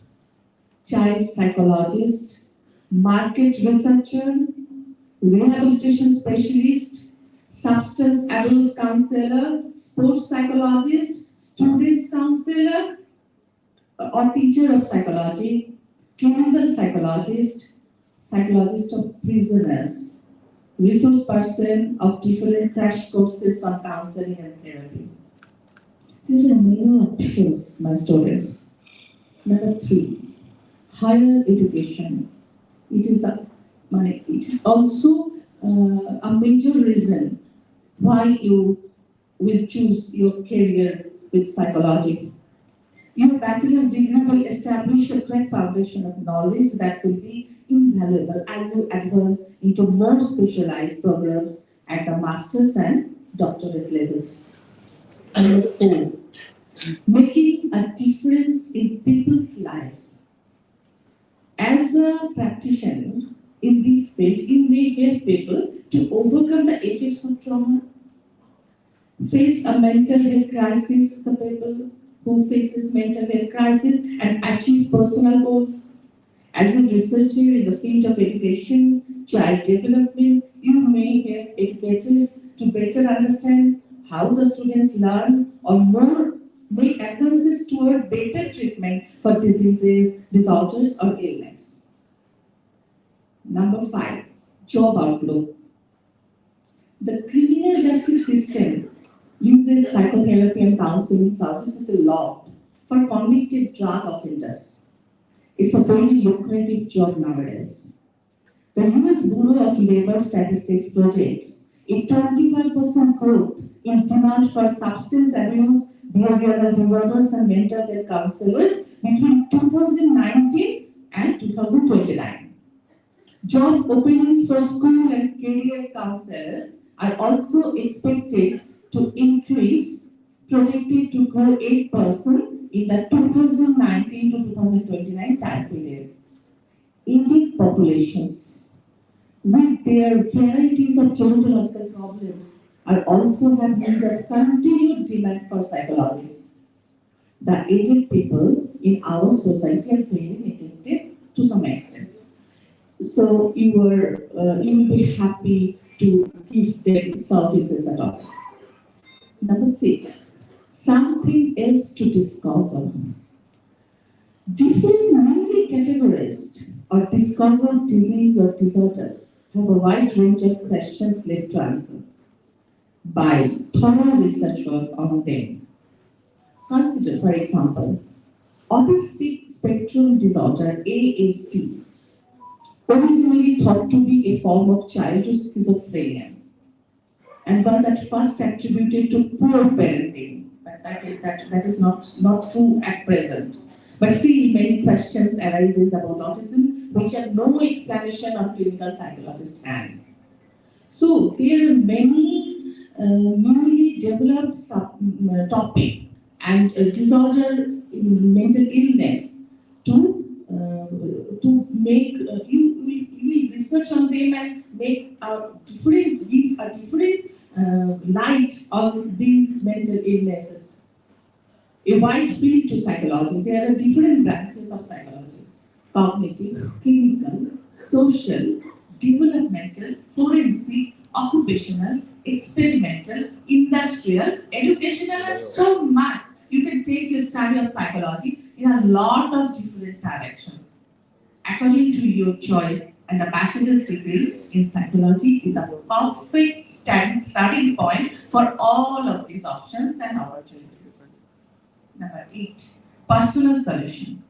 I: child psychologist, market researcher, rehabilitation specialist, substance abuse counselor, sports psychologist, students counselor, or teacher of psychology, clinical psychologist, psychologist of prisoners, resource person of different crash courses on counseling and therapy. There are many options, my students. Number 3, higher education. It is also a major reason why you will choose your career with psychology. Your bachelor's degree will establish a great foundation of knowledge that will be invaluable as you advance into more specialized programs at the master's and doctorate levels. Number 4, making a difference in people's lives. As a practitioner in this field, you may help people to overcome the effects of trauma, face a mental health crisis, the people who faces mental health crisis, and achieve personal goals. As a researcher in the field of education, child development, you may help educators to better understand how the students learn or more make advances toward better treatment for diseases, disorders, or illness. Number 5, job outlook. The criminal justice system uses psychotherapy and counseling services a lot for convicted drug offenders. It's a very lucrative job nowadays. The US Bureau of Labor Statistics projects a 25% growth in demand for substance abuse, behavioral disorders, and mental health counselors between 2019 and 2029. Job openings for school and career counselors are also expected to increase, projected to grow 8% in the 2019 to 2029 time period. Aging populations, with their varieties of gerontological problems, are also have made a continued demand for psychologists. The aged people in our society are very neglected to some extent. So you will be happy to give them services at all. Number 6, something else to discover. Different newly categorized or discovered disease or disorder have a wide range of questions left to answer by thorough research work on them. Consider, for example, autistic spectrum disorder, ASD, originally thought to be a form of childhood schizophrenia, and was at first attributed to poor parenting, but that is not true at present. But still, many questions arises about autism which have no explanation on clinical psychologist hand. So there are many newly developed topic and disorder, mental illness to make you will research on them and make give a different light on these mental illnesses. A wide field to psychology. There are different branches of psychology: cognitive, clinical, social, developmental, forensic, occupational, experimental, industrial, educational, and so much. You can take your study of psychology in a lot of different directions. According to your choice, and a bachelor's degree in psychology is a perfect starting point for all of these options and opportunities. Number 8, personal solution.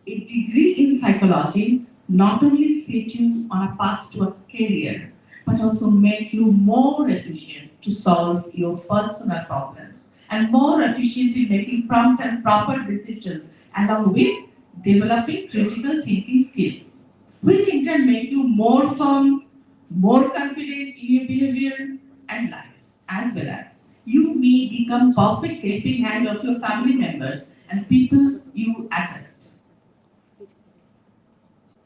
I: A degree in psychology not only set you on a path to a career, but also make you more efficient to solve your personal problems and more efficient in making prompt and proper decisions, along with developing critical thinking skills, which in turn make you more firm, more confident in your behavior and life, as well as you may become perfect helping hand of your family members and people you trust.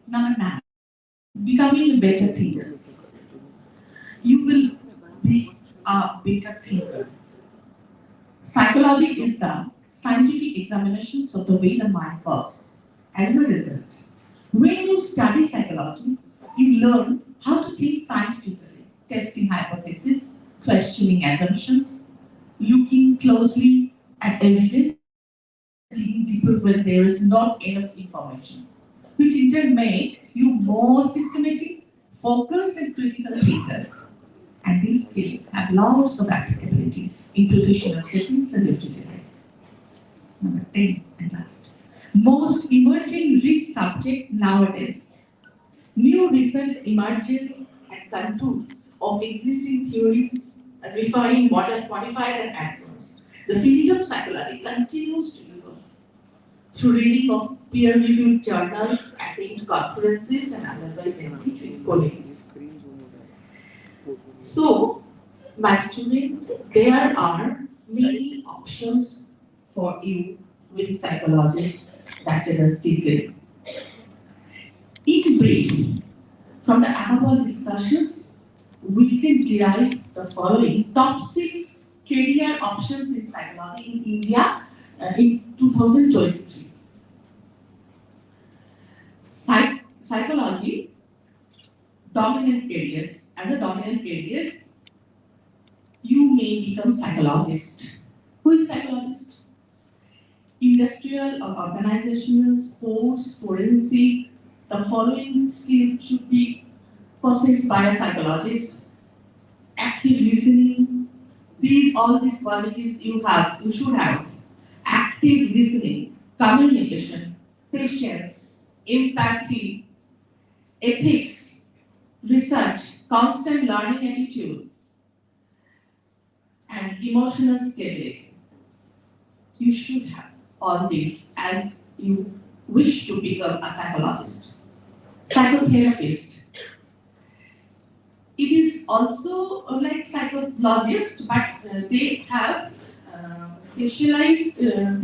I: Number 9, becoming better thinkers. You will be a better thinker. Psychology is the scientific examinations of the way the mind works. As a result, when you study psychology, you learn how to think scientifically, testing hypotheses, questioning assumptions, looking closely at evidence, digging deeper when there is not enough information, which in turn make you more systematic, focused, and critical thinkers. And these skills have lots of applicability in professional settings and everyday life. Number 10 and last. Most emerging rich subject nowadays. New research emerges and contour of existing theories and refined, modified and advanced. The field of psychology continues to evolve through reading of peer-reviewed journals, attending conferences and otherwise engage with colleagues. So, my student, there are many options for you with psychology bachelor's degree. In brief, from the above discussions, we can derive the following top 6 career options in psychology in India in 2023. Psychology, dominant careers. As a dominant careers, you may become psychologist. Who is psychologist? Industrial or organizational, sports, forensic. The following skills should be possessed by a psychologist. Active listening. All these qualities you should have. Active listening, communication, patience, empathy, ethics, research, constant learning attitude, and emotional stability. You should have all these as you wish to become a psychologist. Psychotherapist. It is also like psychologist, but they have specialization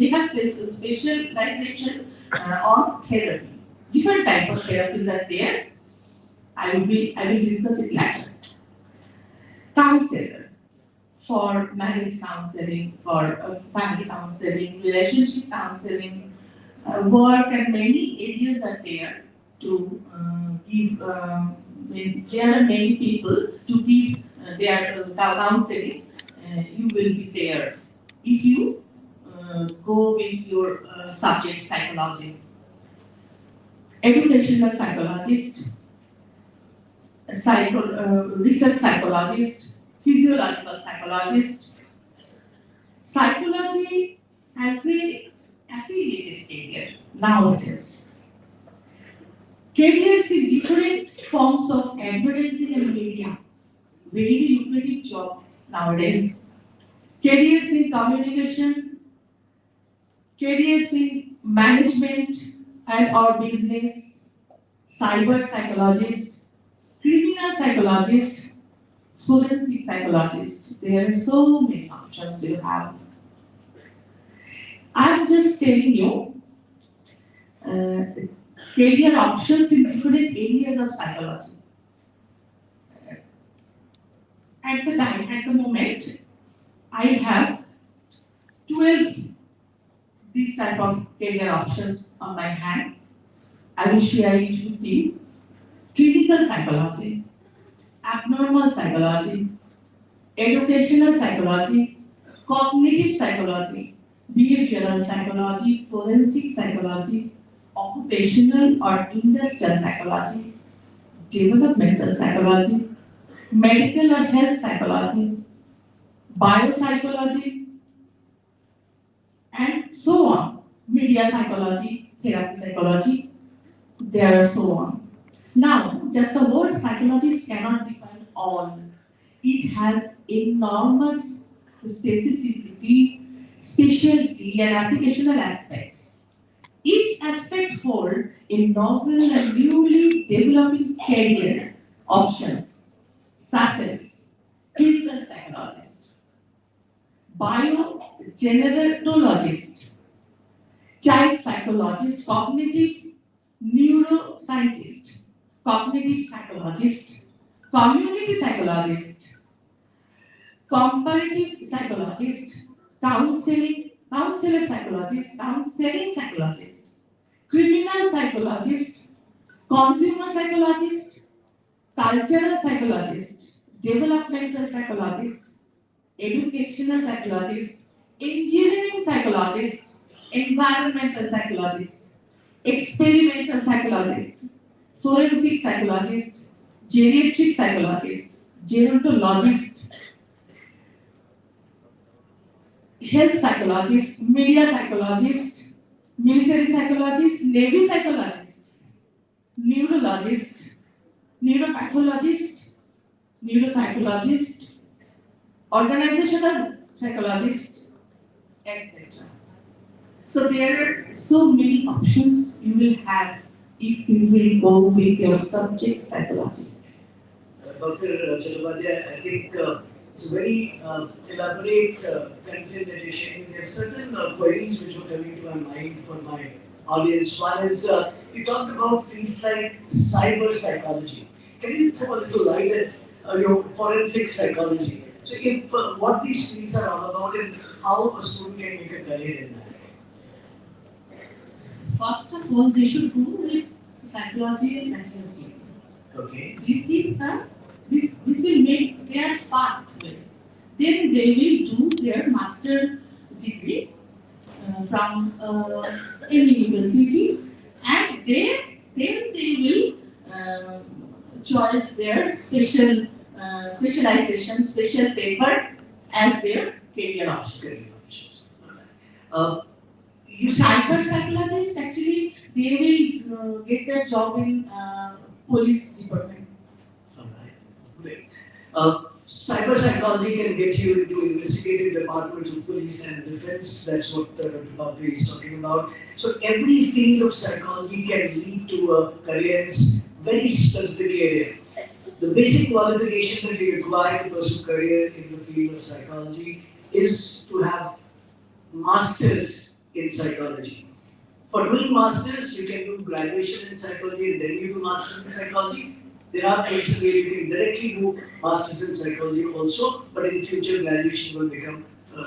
I: on therapy. Different type of therapies are there. I will discuss it later. Counselor, for marriage counseling, for family counseling, relationship counseling, work, and many areas are there to give. There are many people to give their counseling. You will be there if you go with your subject psychology. Educational psychologist, research psychologist, physiological psychologist. Psychology has a affiliated career nowadays. Careers in different forms of advertising and media. Very lucrative job nowadays. Careers in communication, careers in management and or business, cyber psychologist, criminal psychologist, forensic psychologist. There are so many options you have. I'm just telling you career options in different areas of psychology. At the moment, I have 12 these type of career options on my hand. I will share it with you. Clinical psychology, abnormal psychology, educational psychology, cognitive psychology, behavioral psychology, forensic psychology, occupational or industrial psychology, developmental psychology, medical or health psychology, biopsychology, and so on. Media psychology, therapy psychology, there are so on. Now, just the word psychologist cannot define all. It has enormous specificity specialty and applicational aspects. Each aspect hold a novel and newly developing career options, such as clinical psychologist, biogeneratologist, child psychologist, cognitive neuroscientist, cognitive psychologist, community psychologist, comparative psychologist, counselor psychologist, counseling psychologist, criminal psychologist, consumer psychologist, cultural psychologist, developmental psychologist, educational psychologist, engineering psychologist, environmental psychologist, experimental psychologist, forensic psychologist, geriatric psychologist, gerontologist, health psychologist, media psychologist, military psychologist, navy psychologist, neurologist, neuropathologist, neuropsychologist, organizational psychologist, etc. So there are so many options you will have if you will go with your subject psychology.
E: Dr. Chattopadhyay, I think it's a very elaborate content that you're sharing. There are certain queries which were coming to my mind for my audience. One is, you talked about fields like cyber psychology. Can you throw a little light at your forensic psychology? So if what these fields are all about and how a student can make a career in that?
I: First of all, they should go with psychology and bachelor's degree.
E: Okay.
I: This will make their pathway. Then they will do their master degree from any university, and then they will choose their specialization, special paper as their career options.
E: You said
I: Cyber psychologists actually they will get their job in police department.
E: alright, great. Cyber psychology can get you into investigative departments of police and defense. That's what Dr. Babri is talking about. So every field of psychology can lead to a career in very specific area. The basic qualification that you require to pursue career in the field of psychology is to have masters in psychology. For doing masters, you can do graduation in psychology and then you do masters in psychology. There are places where you can directly do masters in psychology also, but in future graduation will become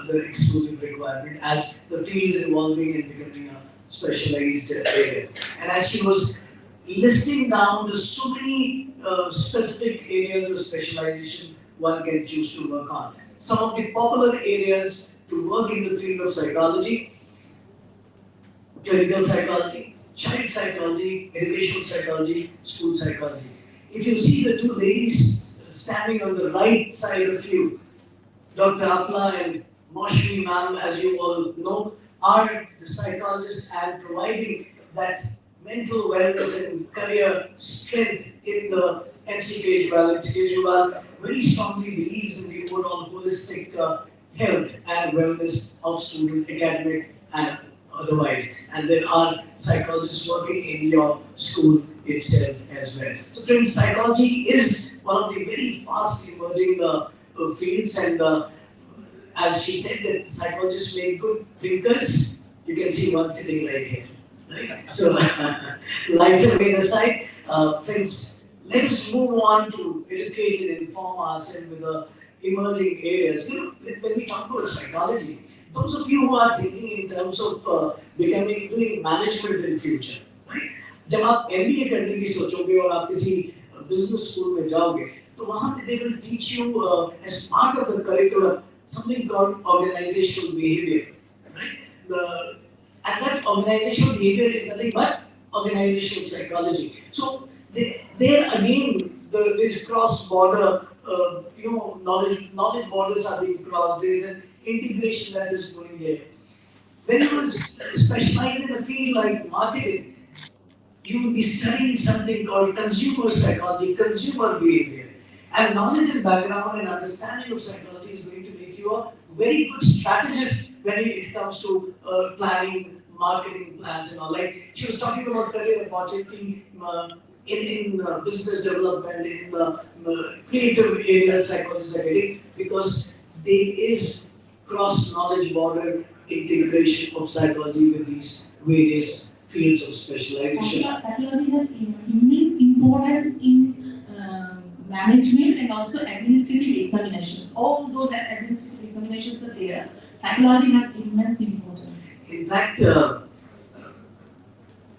E: the exclusive requirement as the field is evolving and becoming a specialized area. And as she was listing down the so many specific areas of specialization one can choose to work on. Some of the popular areas to work in the field of psychology: clinical psychology, child psychology, educational psychology, school psychology. If you see the two ladies standing on the right side of you, Dr. Apla and Moshri ma'am, as you all know, are the psychologists and providing that mental wellness and career strength in the MCKV. MCKV very strongly believes in the overall holistic health and wellness of students, academic and otherwise. And there are psychologists working in your school itself as well. So friends, psychology is one of the very fast emerging fields, and as she said that psychologists make good thinkers. You can see one sitting right here. Right? So lighter vein aside, friends, let us move on to educate and inform ourselves with the emerging areas. You know, when we talk about psychology, those of you who are thinking in terms of doing management in future, right? जब आप MBA करने की सोचोगे और आप किसी business school में जाओगे, तो वहाँ पे they will teach you as part of the curriculum something called organizational behavior, right? And that organizational behavior is nothing but organizational psychology. So there again, this cross-border, knowledge borders are being crossed. There is an integration that is going there. When you specialize in a field like marketing, you will be studying something called consumer psychology, consumer behavior. And knowledge and background and understanding of psychology is going to make you a very good strategist when it comes to planning, marketing plans and all. Like she was talking about career opportunity in business development, in creative areas psychologists are getting, because there is cross-knowledge border integration of psychology with these various fields of specialization.
I: Psychology has immense importance in management and also administrative examinations. All those administrative examinations are there. Psychology has immense importance.
E: In fact, when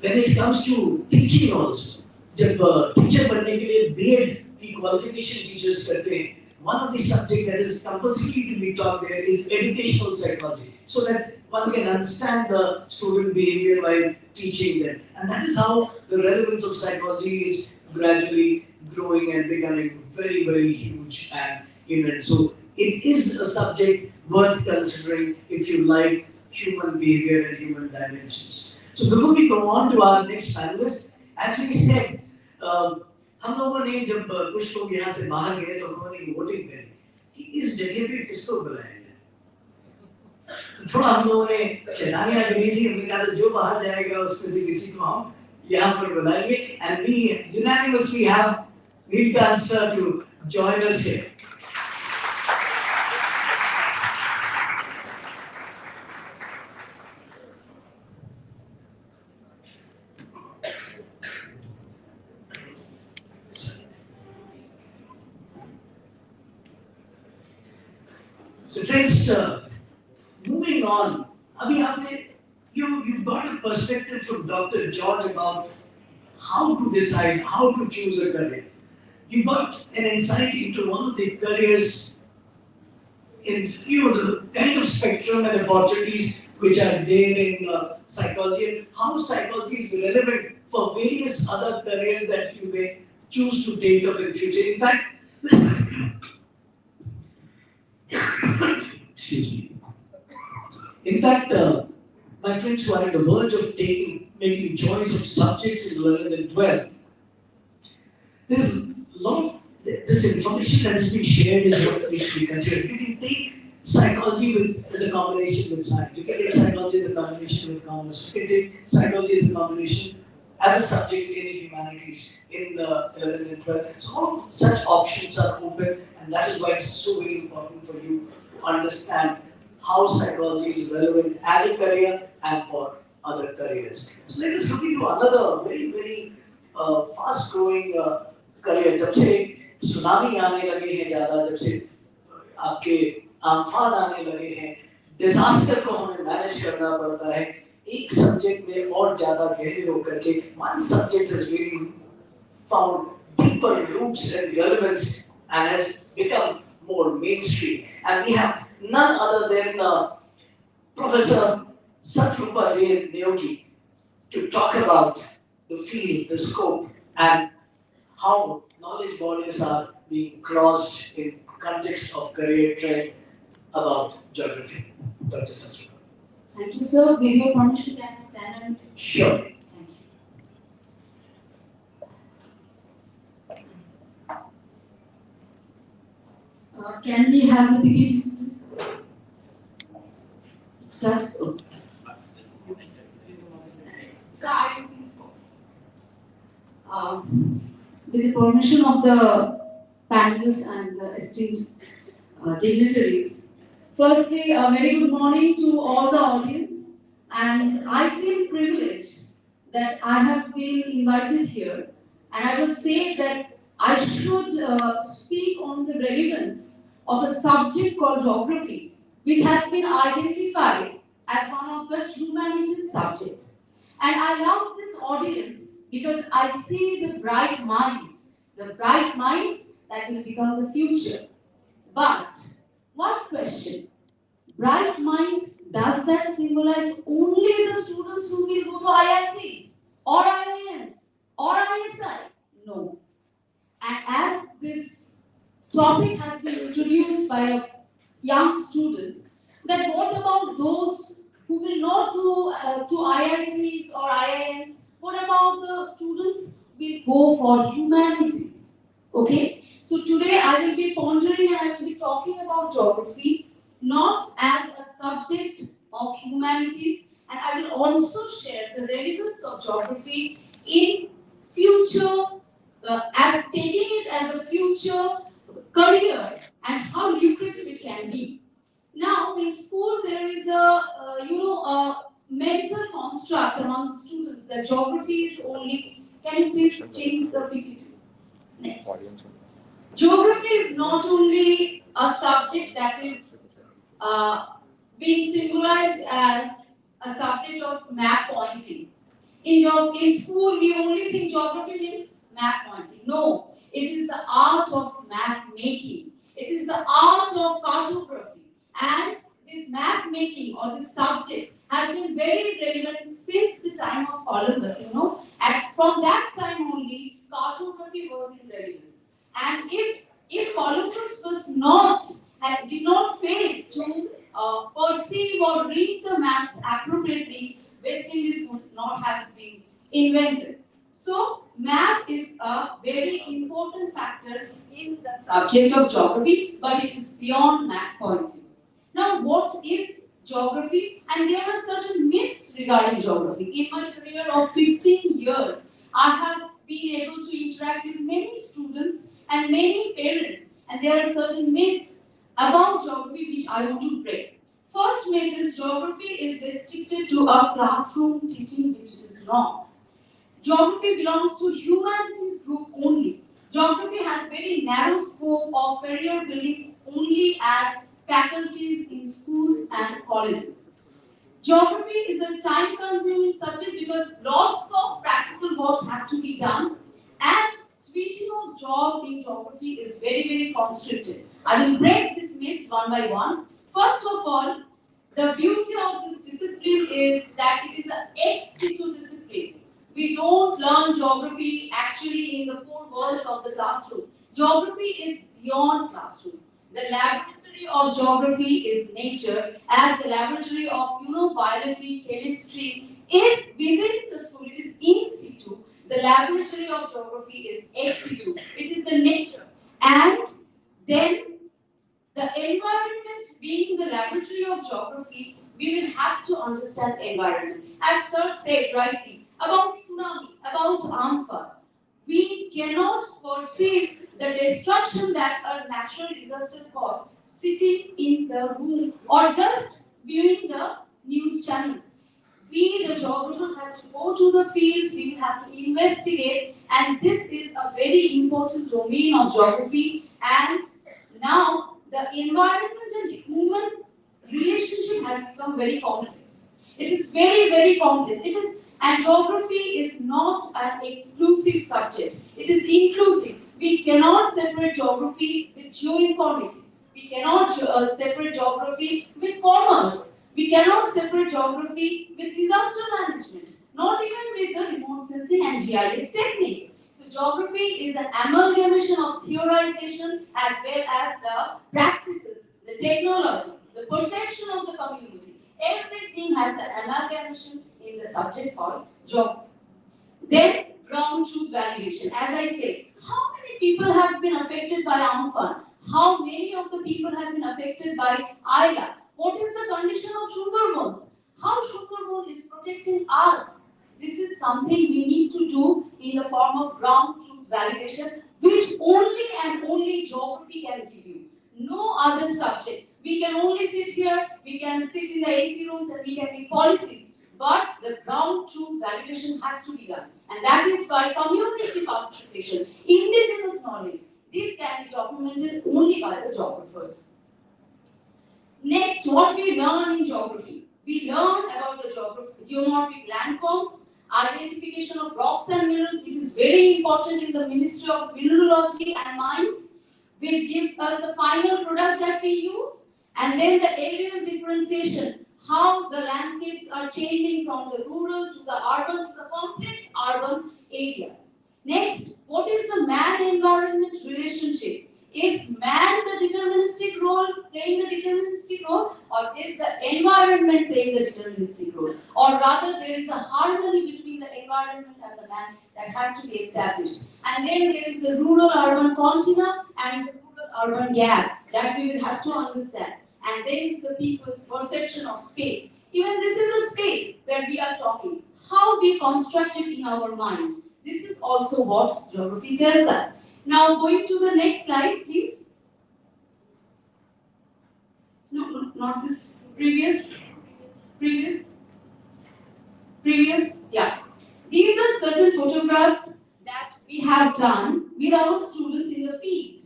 E: it comes to teaching also, जब teacher बनने के लिए BEd की qualification teachers करते हैं, one of the subject that is compulsory to be taught there is educational psychology, so that one can understand the student behavior while teaching them. And that is how the relevance of psychology is gradually growing and becoming very, very huge and immense. So it is a subject worth considering if you like human behavior and human dimensions. So before we go on to our next panelist, as we said, हम लोगों ने जब कुछ लोग यहाँ से बाहर गए तो उन्होंने वोटिंग करी कि इस जगह पे किसको बुलाएंगे, तो थोड़ा हम लोगों ने चेतावनी दी थी, हमने कहा जो बाहर जाएगा उसमें से किसी को हम यहाँ पर बुलाएंगे, and we unanimously have Neelkant sir to join us here. So friends, moving on, अभी आपने you got a perspective from Dr. George about how to decide, how to choose a career. You got an insight into one of the careers in the kind of spectrum and opportunities which are there in psychology, and how psychology is relevant for various other careers that you may choose to take up in future. In fact, excuse me. In fact, my friends who are at the verge of making choice of subjects in 11 and 12, there is a lot of this information that has been shared is what needs to be considered. You can take psychology as a combination with science. You can take psychology as a combination with commerce. You can take psychology as a combination as a subject in humanities in the 11 and 12. So all of such options are open, and that is why it's so very important for you to understand how psychology is relevant as a career and for other careers. So let us look into another very, very fast-growing career. जब से tsunami आने लगे हैं ज़्यादा, जब से आपके आमफान आने लगे हैं, डिजास्टर को हमें मैनेज करना पड़ता है, एक सब्जेक्ट में और ज़्यादा गहरे होकर के one subject has really found deeper roots and relevance and has become more mainstream. And we have none other than Professor Satrupa Neogi to talk about the field, the scope, and how knowledge borders are being crossed in context of career trend about geography. Dr. Satrupa.
J: Thank you, sir. With your permission, can I stand and...
E: Sure.
J: Thank you. Can we have the PPTs, please? Start. So I with the permission of the panelists and the esteemed dignitaries, firstly, a very good morning to all the audience, and I feel privileged that I have been invited here, and I will say that I should speak on the relevance of a subject called geography, which has been identified as one of the humanities subject. And I love this audience because I see the bright minds that will become the future. But one question, bright minds, does that symbolize only the students who will go to IITs or IIMs or ISI? No. And as this topic has been introduced by a young student, then what about those who will not go to IITs or IIMs? What about the students who will go for humanities? Okay, so today I will be pondering and I will be talking about geography, not as a subject of humanities, and I will also share the relevance of geography in future, as taking it as a future career and how lucrative it can be. Now, in school, there is a mental construct among students that geography is only. Can you please change the PPT? Next. Geography is not only a subject that is being symbolized as a subject of map pointing. In school, we only think geography means map pointing. No, it is the art of map making. It is the art of cartography. And this map making or this subject has been very relevant since the time of Columbus, And from that time only, cartography was in relevance. And if Columbus did not fail to perceive or read the maps appropriately, West Indies would not have been invented. So, map is a very important factor in the subject of geography, but it is beyond map pointing. Now, what is geography? And there are certain myths regarding geography. In my career of 15 years, I have been able to interact with many students and many parents, and there are certain myths about geography which I want to break. First myth is geography is restricted to a classroom teaching, which is wrong. Geography belongs to humanities group only. Geography has very narrow scope of career buildings only as faculties in schools and colleges. Geography is a time-consuming subject because lots of practical works have to be done, and switching of job in geography is very, very constricted. I will break these myths one by one. First of all, the beauty of this discipline is that it is an ex situ discipline. We don't learn geography actually in the four walls of the classroom. Geography is beyond classroom. The laboratory of geography is nature, as the laboratory of biology, chemistry is within the school. It is in situ. The laboratory of geography is ex situ. It is the nature. And then the environment being the laboratory of geography, we will have to understand environment. As sir said rightly, about tsunami, about Amphan, we cannot perceive the destruction that a natural disaster caused sitting in the room or just viewing the news channels. We, the geographers, have to go to the field, we will have to investigate, and this is a very important domain of geography. And now, the environment and human relationship has become very complex. It is very, very complex. And geography is not an exclusive subject. It is inclusive. We cannot separate geography with geoinformatics. We cannot separate geography with commerce. We cannot separate geography with disaster management. Not even with the remote sensing and GIS techniques. So geography is an amalgamation of theorization as well as the practices, the technology, the perception of the community. Everything has the amalgamation in the subject called geography. Then ground truth validation. As I said, how many people have been affected by Amphan? How many of the people have been affected by Ayla? What is the condition of Sundarbans? How Sundarbans is protecting us? This is something we need to do in the form of ground truth validation, which only and only geography can give you. No other subject. We can only sit here, we can sit in the AC rooms and we can make policies. But the ground truth validation has to be done. And that is by community participation, indigenous knowledge. This can be documented only by the geographers. Next, what we learn in geography. We learn about the geomorphic landforms, identification of rocks and minerals, which is very important in the Ministry of Mineralogy and Mines, which gives us the final products that we use, and then the aerial differentiation, how the landscapes are changing from the rural to the urban to the complex urban areas. Next, what is the man-environment relationship? Is man the deterministic role, playing the deterministic role, or is the environment playing the deterministic role? Or rather, there is a harmony between the environment and the man that has to be established. And then there is the rural-urban continent and the rural-urban gap that we will have to understand. and then it's the people's perception of space. Even this is a space where we are talking. How we construct it in our mind. This is also what geography tells us. Now going to the next slide, please. No, not this. Previous. Yeah. These are certain photographs that we have done with our students in the field.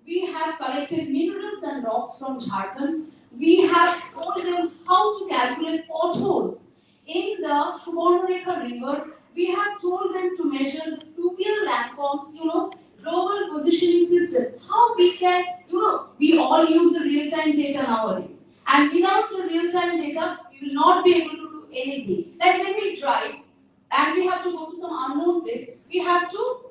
J: We have collected minerals and rocks from Jharkhand. We have told them how to calculate potholes in the Subarnarekha river. We have told them to measure the fluvial landforms, global positioning system. How we can, we all use the real-time data nowadays. And without the real-time data, we will not be able to do anything. Like when we drive and we have to go to some unknown place, we have to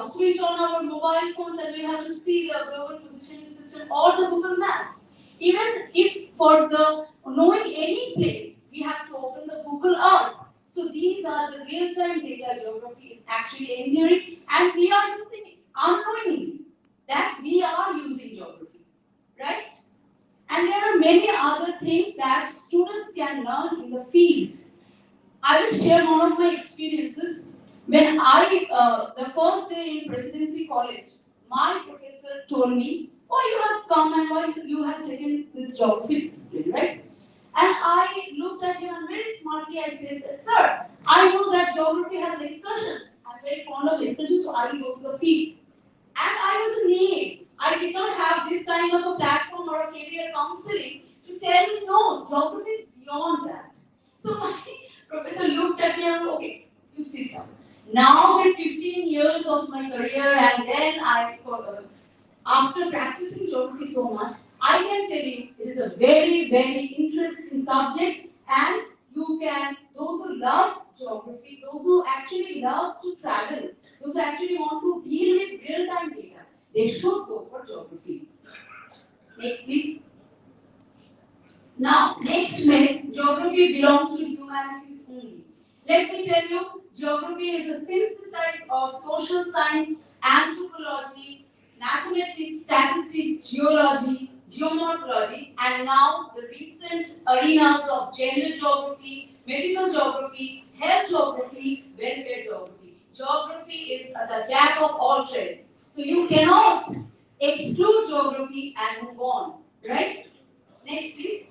J: switch on our mobile phones and we have to see the global positioning system or the Google Maps. Even if for the knowing any place, we have to open the Google Earth. So these are the real-time data geography is actually enduring, and we are using it unknowingly. That we are using geography, right? And there are many other things that students can learn in the field. I will share one of my experiences. When the first day in Presidency College, my professor told me, "Oh, you have come and why you have taken this geography discipline, right?" And I looked at him and very smartly I said, "Sir, I know that geography has excursion. I'm very fond of excursion, so I will go to the field." And I was a naive. I did not have this kind of a platform or a career counseling to tell me, no, geography is beyond that. So my professor looked at me and, okay, you sit down. Now with 15 years of my career and then after practicing geography so much, I can tell you it is a very, very interesting subject, and those who love geography, those who actually love to travel, those who actually want to deal with real-time data, they should go for geography. Next, please. Now, next myth, geography belongs to humanities only. Let me tell you, geography is a synthesis of social science, anthropology, mathematics, statistics, geology, geomorphology, and now the recent arenas of gender geography, medical geography, health geography, welfare geography. Geography is the jack of all trades. So you cannot exclude geography and move on, right? Next, please.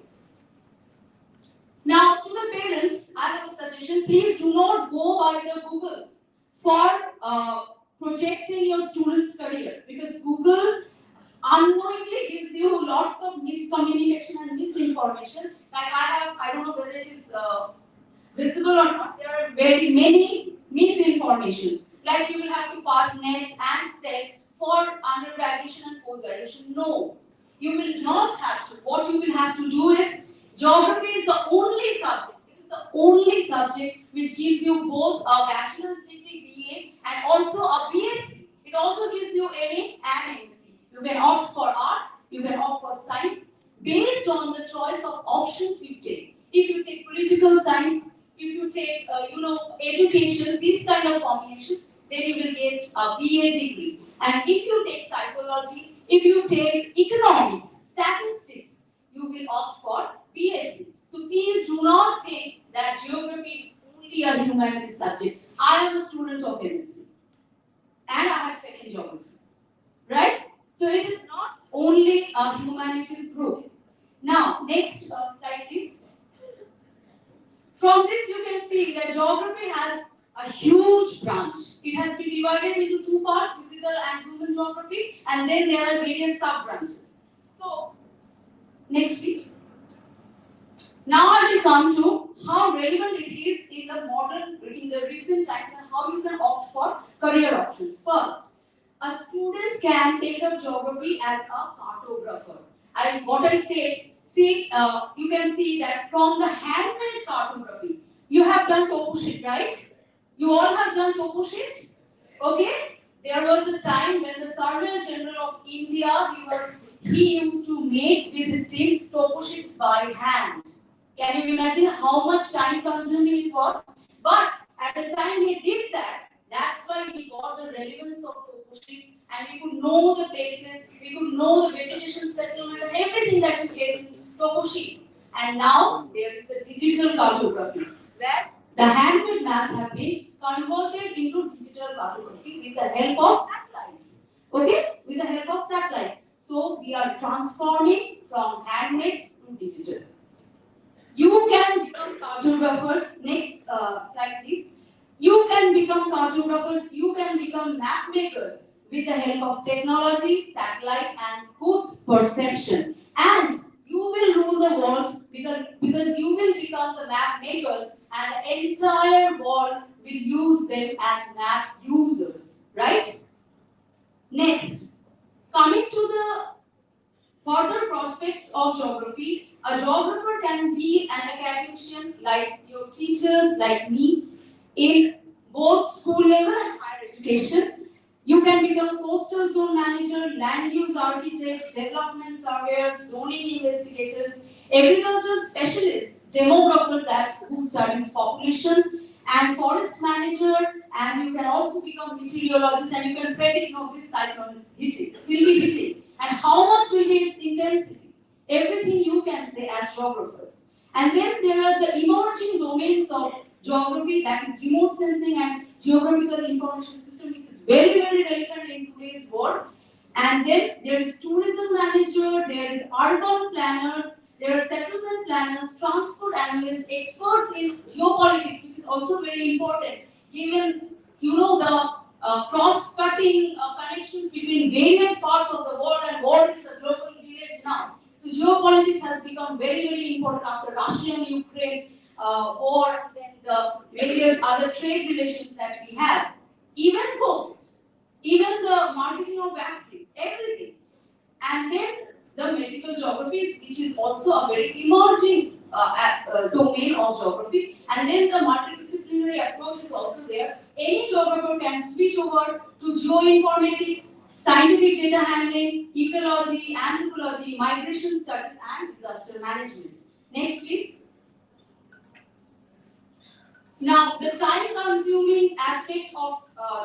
J: Now, to the parents, I have a suggestion. Please do not go by the Google for projecting your student's career, because Google unknowingly gives you lots of miscommunication and misinformation. Like I don't know whether it is visible or not. There are very many misinformations. Like you will have to pass NET and SET for undergraduation and post-graduation. No, you will not have to. What you will have to do is, geography is the only subject. It is the only subject which gives you both a bachelor's degree BA and also a BSc. It also gives you MA and MSc. You can opt for arts, you can opt for science based on the choice of options you take. If you take political science, if you take education, these kind of combinations, then you will get a BA degree. And if you take psychology, if you take economics, statistics, you will opt for BSc. So please do not think that geography is only a humanities subject. I am a student of MSc and I have taken geography, right? So it is not only a humanities group. Now, next slide please. From this you can see that geography has a huge branch. It has been divided into two parts, physical and human geography, and then there are various sub-branches. So, next please. Now I will come to how relevant it is in the recent times, and how you can opt for career options. First, a student can take up geography as a cartographer. What I said, you can see that from the handmade cartography, you have done topo sheet, right? You all have done topo sheet? Okay? There was a time when the Surveyor General of India, he used to make with his team topo sheets by hand. Can you imagine how much time consuming it was? But at the time he did that, that's why we got the relevance of topo sheets, and we could know the places, we could know the vegetation settlement and everything that you get in topo sheets. And now there is the digital cartography, where the handmade maps have been converted into digital cartography with the help of satellites. Okay? With the help of satellites. So we are transforming from handmade to digital. You can become cartographers. Next slide, please. You can become cartographers. You can become map makers with the help of technology, satellite, and good perception. And you will rule the world because you will become the map makers, and the entire world will use them as map users. Right? Next, coming to the further prospects of geography, a geographer can be an academician like your teachers, like me, in both school level and higher education. You can become coastal zone manager, land use architect, development surveyors, zoning investigators, agricultural specialists, demographers who studies population, and forest manager, and you can also become meteorologist, and you can predict, this cyclone is will be hitting, and how much will be its intensity. Everything you can say as geographers. And then there are the emerging domains of geography, that is remote sensing and geographical information system, which is very, very relevant in today's world. And then there is tourism manager, there is urban planners, there are settlement planners, transport analysts, experts in geopolitics, which is also very important, given the cross-cutting connections between various parts of the world, and world is a global village now. So geopolitics has become very, very important after Russia and Ukraine war, then the various other trade relations that we have. Even COVID, even the marketing of vaccine, everything. And then the medical geography, which is also a very emerging domain of geography. And then the multidisciplinary approach is also there. Any geographer can switch over to geoinformatics, scientific data handling, ecology, anthropology, migration studies, and disaster management. Next, please. Now, the time-consuming aspect of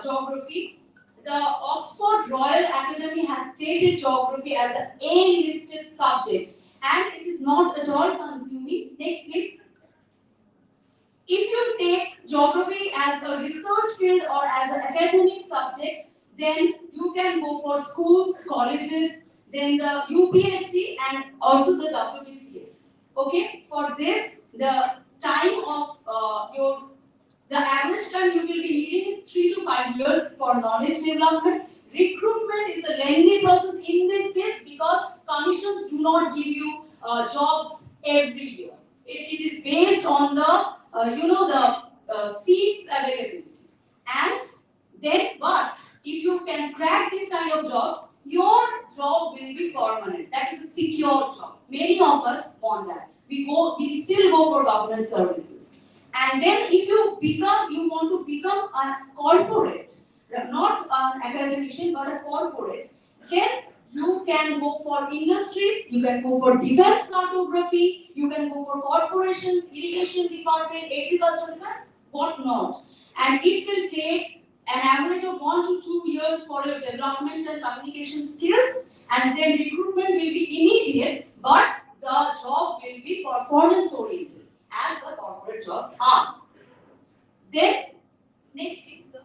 J: geography. The Oxford Royal Academy has stated geography as an A-listed subject, and it is not at all consuming. Next, please. If you take geography as a research field or as an academic subject, then you can go for schools, colleges, then the UPSC, and also the WBCS. Okay, for this, the time of the average time you will be needing is 3 to 5 years for knowledge development. Recruitment is a lengthy process in this case because commissions do not give you jobs every year. It is based on the seats availability. And then, but if you can crack this kind of jobs, your job will be permanent. That is a secure job. Many of us want that. We still go for government services. And then if you want to become a corporate, not an academician, but a corporate, then you can go for industries, you can go for defense cartography, you can go for corporations, irrigation department, agriculture department, whatnot. And it will take an average of 1 to 2 years for your development and communication skills, and then recruitment will be immediate, but the job will be performance oriented, as the corporate jobs are. Then, next please, sir.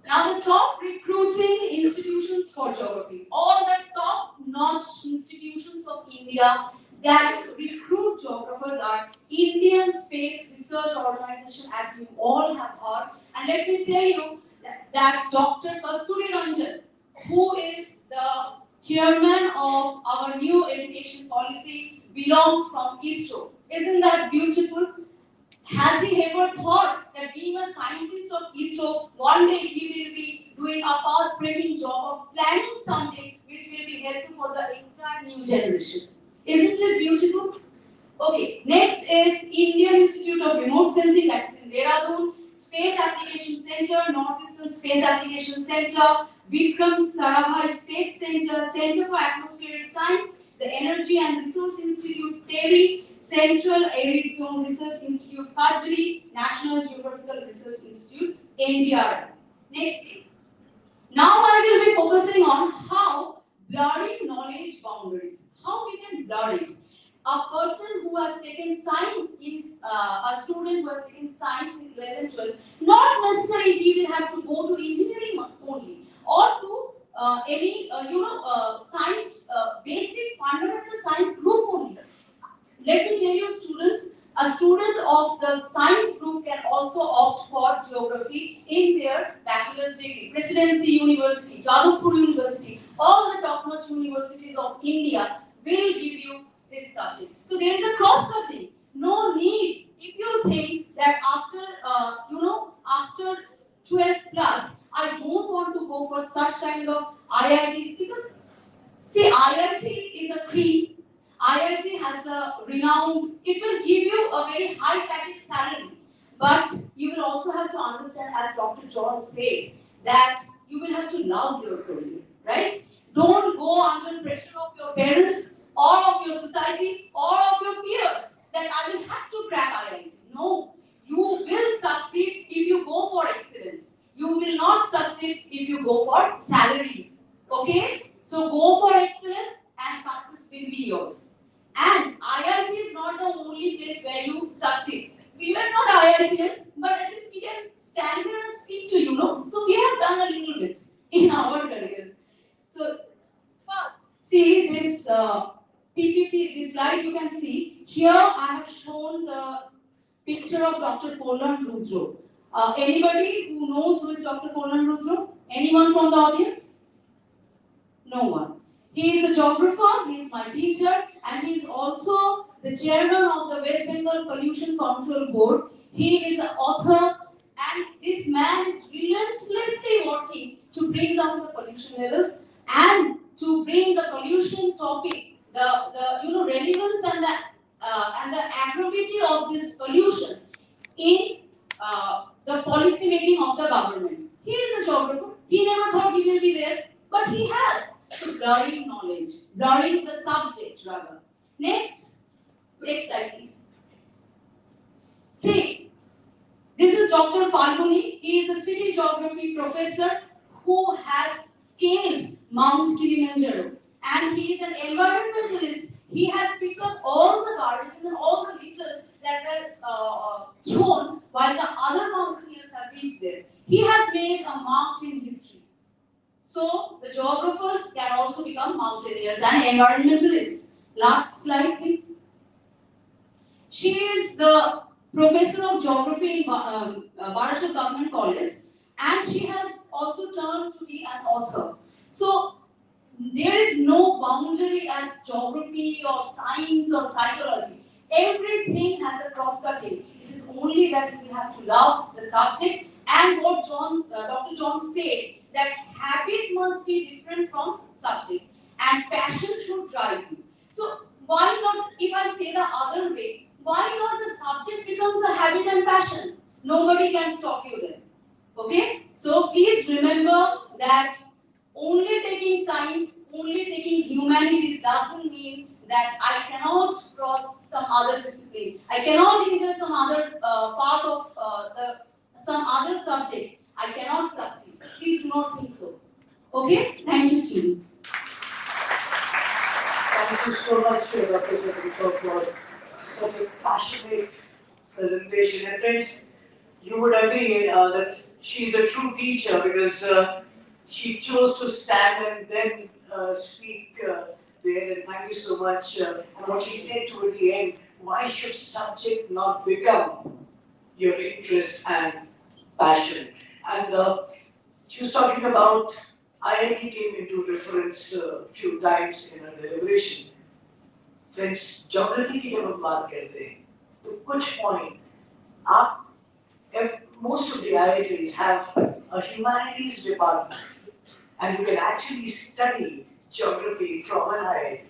J: Now the top recruiting institutions for geography, all the top-notch institutions of India that recruit geographers are Indian Space Research Organization, as you all have heard. And let me tell you that Dr. Kasturi Ranjan, who is the chairman of our new education policy, belongs from ISRO. Isn't that beautiful? Has he ever thought that being a scientist of ISRO, one day he will be doing a path-breaking job of planning something which will be helpful for the entire new generation? Isn't it beautiful? Okay, next is Indian Institute of Remote Sensing, that is in Dehradun, Space Application Center, Northeastern Space Application Center, Vikram Sarabhai Space Center, Center for Atmospheric Science, the Energy and Resource Institute, TERI, Central Arid Zone Research Institute, Kajri, National Geographical Research Institute, NGR. Next, please. Now I will be focusing on how blurring knowledge boundaries. how we can blur it. A person who has taken science a student who has taken science in 11 and 12, not necessarily he will have to go to engineering only or to any science basic fundamental science group only. Let me tell you, students, a student of the science group can also opt for geography in their bachelor's degree. Presidency University, Jadavpur University, all the top-notch universities of India will give you this subject. So there is a cross-cutting. No need. If you think that after 12 plus, I don't want to go for such kind of IITs because, see, IIT is a cream. IIT has a renowned, it will give you a very high package salary. But you will also have to understand, as Dr. John said, that you will have to love your career, right? Don't go under pressure of your parents or of your society or of your peers that I will have to crack IIT. No, you will succeed if you go for excellence. You will not succeed if you go for salaries. Okay? So go for excellence and success will be yours. And IIT is not the only place where you succeed. We were not IITians, but at least we can stand here and speak to you, know. So we have done a little bit in our careers. So first, see this PPT, this slide you can see. Here I have shown the picture of Dr. Polan Rudro. Anybody who knows who is Dr. Polan Rudro? Anyone from the audience? No one. He is a geographer, he is my teacher, and he is also the chairman of the West Bengal Pollution Control Board. He is an author, and this man is relentlessly working to bring down the pollution levels and to bring the pollution topic, the relevance and the gravity of this pollution in the policy making of the government. He is a geographer. He never thought he will be there, but he has. So blurring knowledge, blurring the subject rather. Next slide please. See, this is Dr. Falguni. He is a city geography professor who has scaled Mount Kilimanjaro, and he is an environmentalist. He has picked up all the garbages and all the litters that were thrown while the other mountaineers have reached there. He has made a mark in history. So the geographers can also become mountaineers and environmentalists. Last slide, please. She is the professor of geography in Maharashtra Government College, and she has also turned to be an author. So there is no boundary as geography or science or psychology. Everything has a cross-cutting. It is only that you will have to love the subject, and what Dr. John said, that habit must be different from subject, and passion should drive you. So why not, if I say the other way, why not the subject becomes a habit and passion? Nobody can stop you then. Okay? So please remember that only taking science, only taking humanities doesn't mean that I cannot cross some other discipline. I cannot enter some other part of some other subject. I cannot succeed. Please do not think so. Okay? Thank you, students.
E: Thank you so much, Dr. Satrika, for such a passionate presentation. And friends, you would agree that she is a true teacher because she chose to stand and then speak there. And thank you so much. And what she said towards the end, why should subject not become your interest and passion? And she was talking about IIT came into reference a few times in her deliberation. Friends, geography की जब हम बात करते हैं, तो कुछ point most of the IITs have a humanities department, and you can actually study geography from an IIT.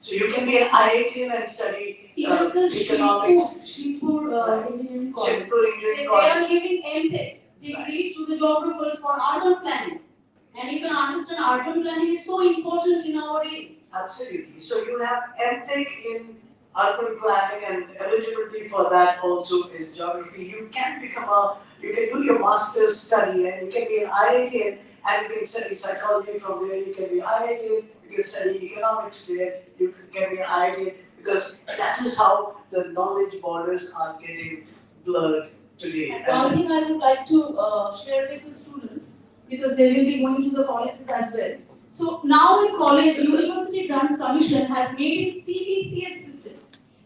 E: So you can be an IITian and study economics.
J: Shibpur Engineering College.
E: Engineering
J: They
E: College.
J: are giving MTech degree to the geographers for urban planning. And you can understand urban planning is so important in our days.
E: Absolutely. So you have MTech in urban planning, and eligibility for that also is geography. You can do your master's study, and you can be an IIT and you can study psychology from there, you can be IIT, you can study economics there, you can be IIT, because that is how the knowledge borders are getting blurred today.
J: One thing I would like to share with the students, because they will be going to the colleges as well. So now in college, University Grants Commission has made it CBCS system,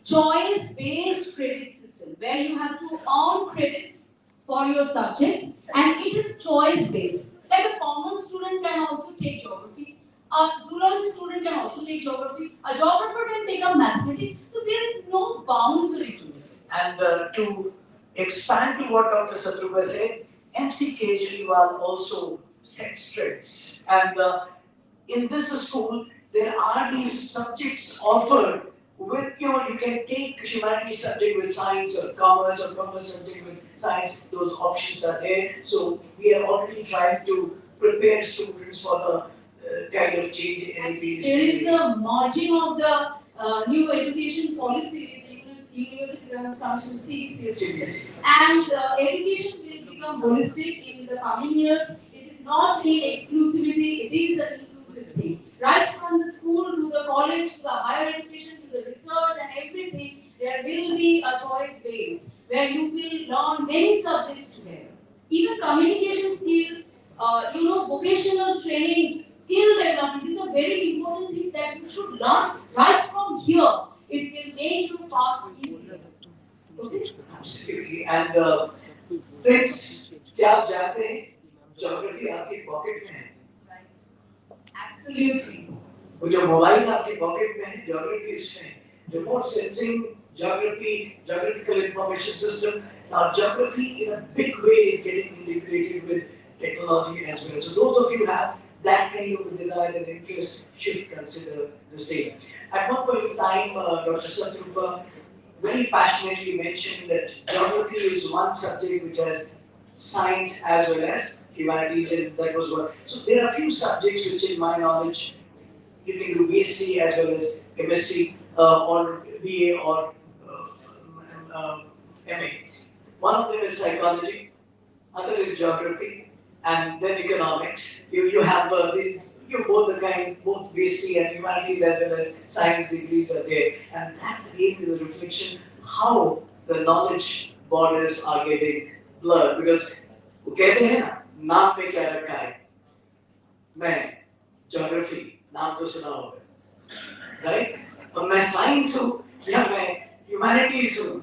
J: choice-based credit system, where you have to earn credits for your subject, and it is choice-based. Like a commerce student can also take geography, a zoology student can also take geography, a geographer can take up mathematics, so there is no boundary to it.
E: And to expand to what Dr. Satruba said, MCKV also sets trends. And in this school, there are these subjects offered with, you can take humanities subject with science or commerce subject with science, those options are there. So we are already trying to prepare students for the kind of change in education.
J: There is a merging of the new education policy with the University Grants Commission CBCS. And education will become holistic in the coming years. It is not in exclusivity, it is an inclusive thing. Right from the school to the college to the higher education to the research and everything, there will be a choice based where you will learn many subjects together. Even communication skills, vocational trainings, skill development, these are very important things that you should learn right from here. It will make your path easier. Okay?
E: Absolutely. And friends, क्या आप जानते हैं geography आपकी pocket में है?
J: Absolutely.
E: वो जो mobile आपकी पॉकेट में है, geography इसमें है. Remote sensing, geography, geographical information system. Now geography in a big way is getting integrated with technology as well. So those of you who have that kind of a desire and interest should consider the same. At one point of time, Dr. Satrupa very passionately mentioned that geography is one subject which has science as well as humanities, and that was what. So there are a few subjects which, in my knowledge, you can do BSc as well as MSc or BA or MA. One of them is psychology, other is geography, and then economics. You have both BSc and humanities as well as science degrees are there, and that again is a reflection how the knowledge borders are getting blurred, because वो कहते हैं ना, नाम में क्या रखा है? मैं geography नाम तो सुना होगा, right? और मैं science हूँ या मैं humanities हूँ,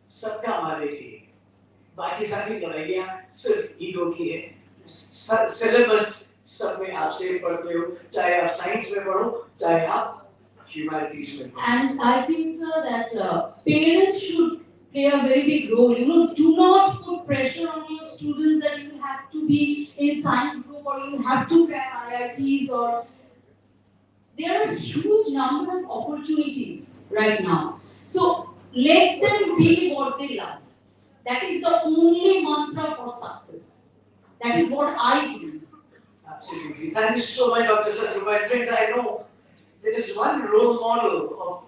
E: सबका हमारे लिए, बाकी सारी लड़ाइयाँ सिर्फ ईगो की है. सिलेबस सब में आप सेम पढ़ते हो, चाहे आप साइंस में पढ़ो, चाहे आप humanities में पढ़ो.
J: And I think, sir, that parents should play a very big role. Do not put pressure on your students that you have to be in science group or you have to crack IITs, or there are a huge number of opportunities right now. So let them be what they love. That is the only mantra for success. That is what I believe.
E: Absolutely. Thank you so much, Dr. Satruba. Friends, I know there is one role model of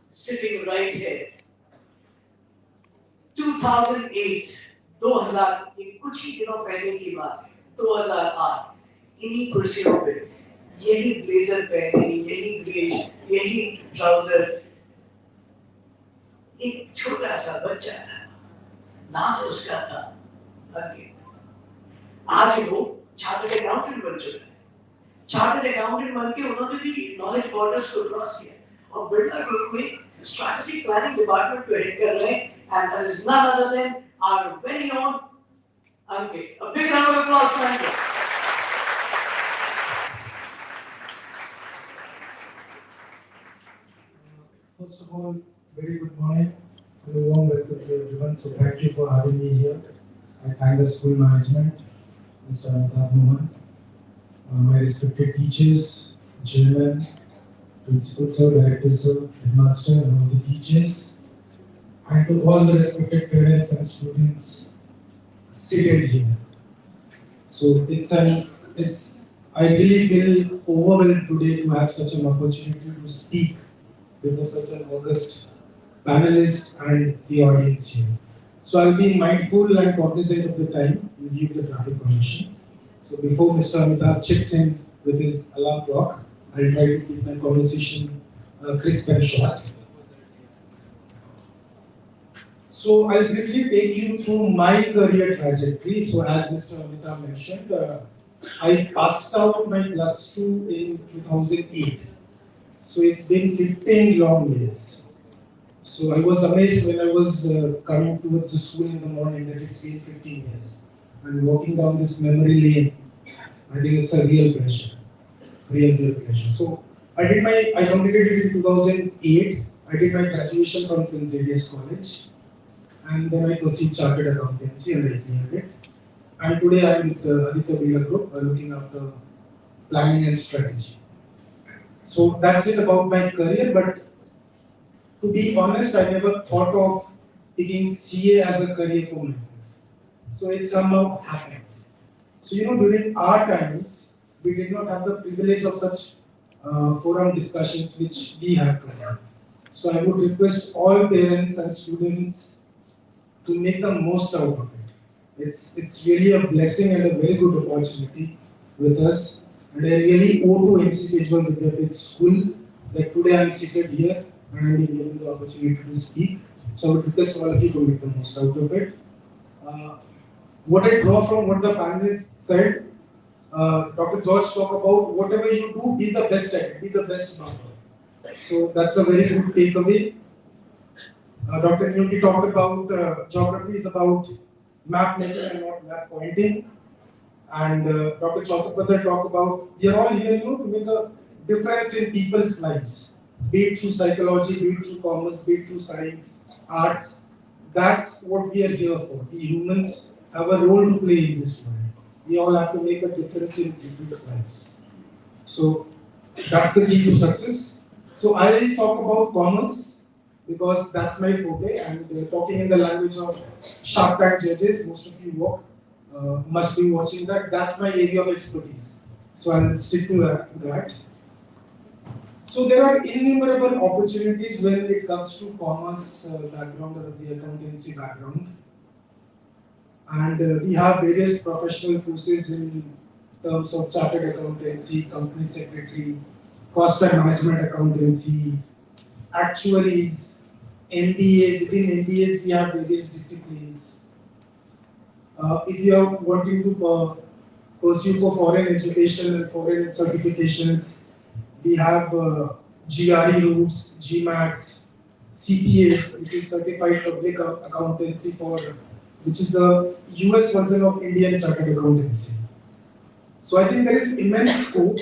E: sitting right here. 2008, 2000, ये कुछ ही दिनों पहले की बात है, 2008, इन्हीं कुर्सियों पे, यही ब्लेजर पहने, यही ग्रे, यही ट्राउजर, एक छोटा सा बच्चा था, नाम उसका था अंकित. आज वो चार्टर्ड अकाउंटेंट बन चुका है. चार्टर्ड अकाउंटेंट बन के उन्होंने भी नॉलेज बॉर्डर्स को क्रॉस किया और बिल्डर ग्रुप में स्ट्रैटेजिक प्लानिंग डिपार्टमेंट को हेड कर रहे हैं, and that is none other than our very own Ankit. A big round of applause for Ankit.
K: First of all, very good morning and a warm welcome to everyone. So thank you for having me here. I thank the school management, Mr. Amitabh Mohan, my respected teachers, chairman, principal sir, director sir, headmaster, and all the teachers, and to all the respected parents and students seated here. So I really feel overwhelmed today to have such an opportunity to speak before such an august panelist and the audience here. So I'll be mindful and cognizant of the time in view of the traffic condition. So before Mr. Amitabh chips in with his alarm clock, I'll try to keep my conversation crisp and short. So I'll briefly take you through my career trajectory. So as Mr. Amitabh mentioned, I passed out my plus 2 in 2008. So it's been 15 long years. So I was amazed when I was coming towards the school in the morning that it's been 15 years. And walking down this memory lane, I think it's a real pleasure. Real pleasure. So I completed it in 2008. I did my graduation from St. Xavier's College. And then I pursued chartered accountancy and I cleared it. And today I am with Aditya Birla Group looking after planning and strategy. So that's it about my career, but to be honest, I never thought of taking CA as a career for myself. So it somehow happened. So during our times, we did not have the privilege of such forum discussions which we have today. So I would request all parents and students to make the most out of it. It's really a blessing and a very good opportunity with us. And I really owe to MCKV Vidyapeeth School that today I am seated here and I am given the opportunity to speak. So I would request all of you to make the most out of it. What I draw from what the panelists said, Dr. George talked about whatever you do, be the best at it, be the best marker. So that's a very good takeaway. Dr. Newty talked about geography is about map making and not map pointing. And Dr. Chautapadhyay talked about we are all here to make a difference in people's lives, be it through psychology, be it through commerce, be it through science, arts. That's what we are here for. We humans have a role to play in this world. We all have to make a difference in people's lives. So that's the key to success. So I will talk about commerce because that's my forte, and talking in the language of Shark Tank judges, most of you must be watching that. That's my area of expertise. So I'll stick to that. So there are innumerable opportunities when it comes to commerce background or the accountancy background. And we have various professional courses in terms of chartered accountancy, company secretary, cost and management accountancy, actuaries, MBA. Within MBAs, we have various disciplines. If you are wanting to pursue for foreign education and foreign certifications, we have GRE routes, GMATs, CPAs, which is Certified Public Accountancy which is a US version of Indian Chartered Accountancy. So I think there is immense scope.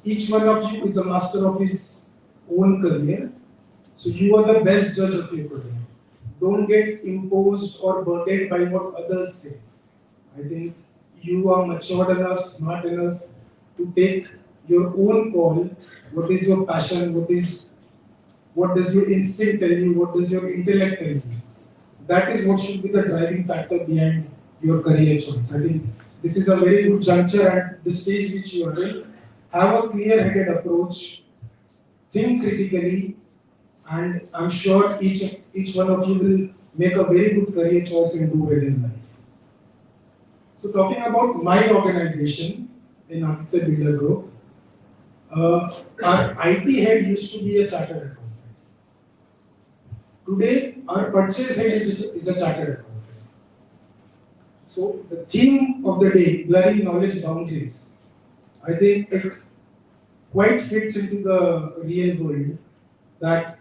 K: Each one of you is a master of his own career. So you are the best judge of your career. Don't get imposed or burdened by what others say. I think you are matured enough, smart enough to take your own call. What is your passion? What does your instinct tell you? What does your intellect tell you? That is what should be the driving factor behind your career choice. I think this is a very good juncture at the stage which you are in. Have a clear-headed approach, think critically, and I'm sure each one of you will make a very good career choice and do well in life. So talking about my organization in Aditya Birla Group, our IT head used to be a chartered accountant. Today, our purchase head is a chartered accountant. So the theme of the day, blurring knowledge boundaries, I think it quite fits into the real world that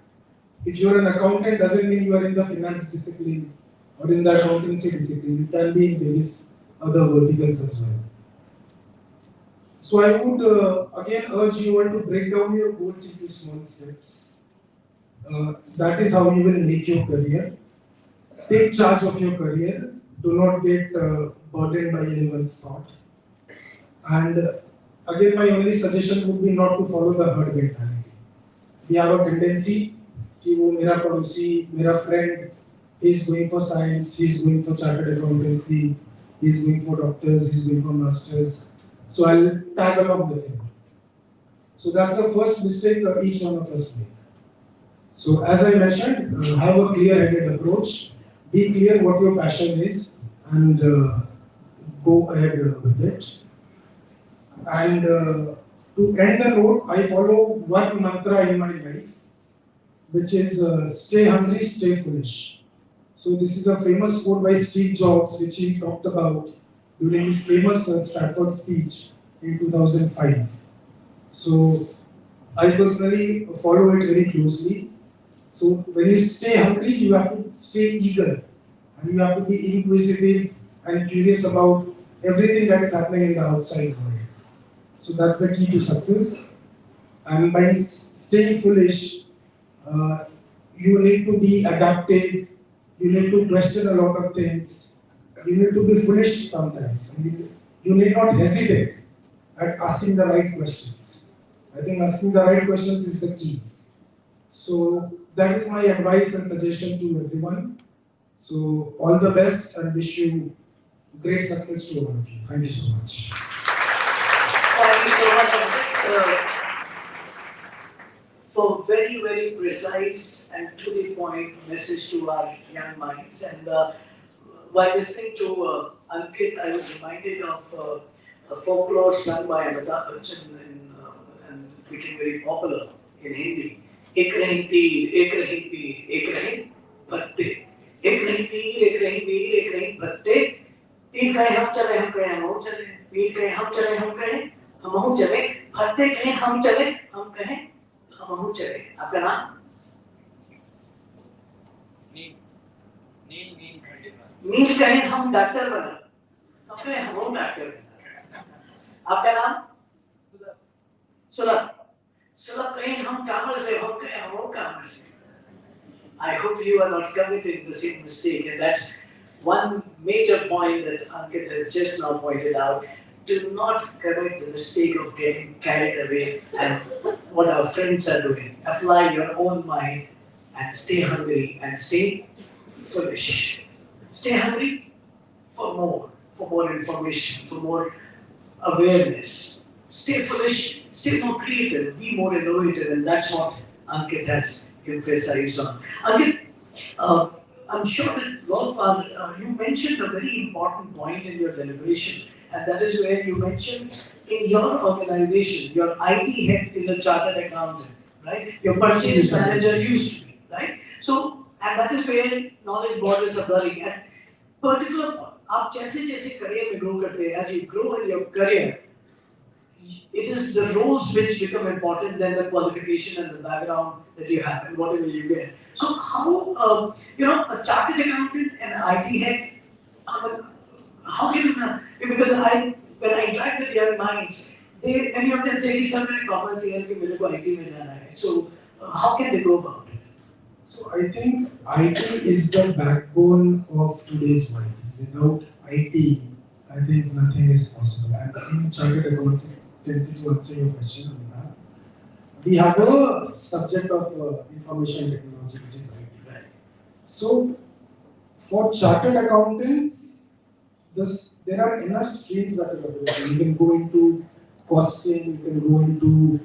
K: if you're an accountant doesn't mean you are in the finance discipline or in the accountancy discipline. You can be in various other verticals as well. So I would again urge you all to break down your goals into small steps. That is how you will make your career. Take charge of your career. Do not get burdened by anyone's thought. And again, my only suggestion would be not to follow the herd mentality. We have a tendency कि वो मेरा पड़ोसी, मेरा friend, he is going for science, he is going for chartered accountancy, he is going for doctors, he is going for masters. So I'll tag along with him. So that's the first mistake each one of us make. So as I mentioned, have a clear-headed approach. be clear what your passion is and go ahead with it. And to end the note, I follow one mantra in my life, which is stay hungry, stay foolish. So this is a famous quote by Steve Jobs, which he talked about during his famous Stanford speech in 2005. So I personally follow it very closely. So when you stay hungry, you have to stay eager, and you have to be inquisitive and curious about everything that is happening in the outside world. So that's the key to success. And by staying foolish, you need to be adaptive, you need to question a lot of things, you need to be foolish sometimes, and you need not hesitate at asking the right questions. I think asking the right questions is the key. So that is my advice and suggestion to everyone. So all the best and wish you great success to all of you. Thank you so much.
E: Thank you so much, Ankit, for very, very precise and to the point message to our young minds. And while listening to Ankit, I was reminded of a folklore sung by Amitabh Bachchan and became very popular in Hindi. एक रही तीर, एक रही पीर, एक रही पत्ते, एक रही तीर, एक रही पीर, एक रही पत्ते, तीर कहे हम चले, हम कहे हम चले, पीर कहे हम चले, हम कहे हम चले, पत्ते कहे हम चले, हम कहे हम चले. आपका नाम? नील कहे हम डॉक्टर बना, हम कहे हम डॉक्टर बना. आपका नाम? सुलभ. सुलभ कहे हम कामर्स से, हम कहे हम कामर्स से. I hope you are not committing the same mistake, and that's one major point that Ankit has just now pointed out. Do not commit the mistake of getting carried away and what our friends are doing. Apply your own mind and stay hungry and stay foolish. Stay hungry for more information, for more awareness. Stay foolish, stay more creative, be more innovative, and that's what Ankit has emphasized on. Ankit, I'm sure that a lot of our, you mentioned a very important point in your deliberation, and that is where you mentioned in your organization, your IT head is a chartered accountant, right? Your purchase manager used to be, right? So, and that is where knowledge borders are blurring. And particular, आप जैसे career में grow करते हैं, as you grow in your career, it is the roles which become important than the qualification and the background that you have and whatever you get. So how, a chartered accountant and an IT head, how can you, because when I interact with young minds, many of them say, sir, मैं commerce लिया कि मेरे को IT में जाना है. So how can they go about it?
K: So I think IT is the backbone of today's world. Without IT, I think nothing is possible. And in chartered accountancy, to answer your question, Amita, we have a subject of information technology, which is IT. Right. So, for chartered accountants, there are enough streams that are available. You can go into costing, you can go into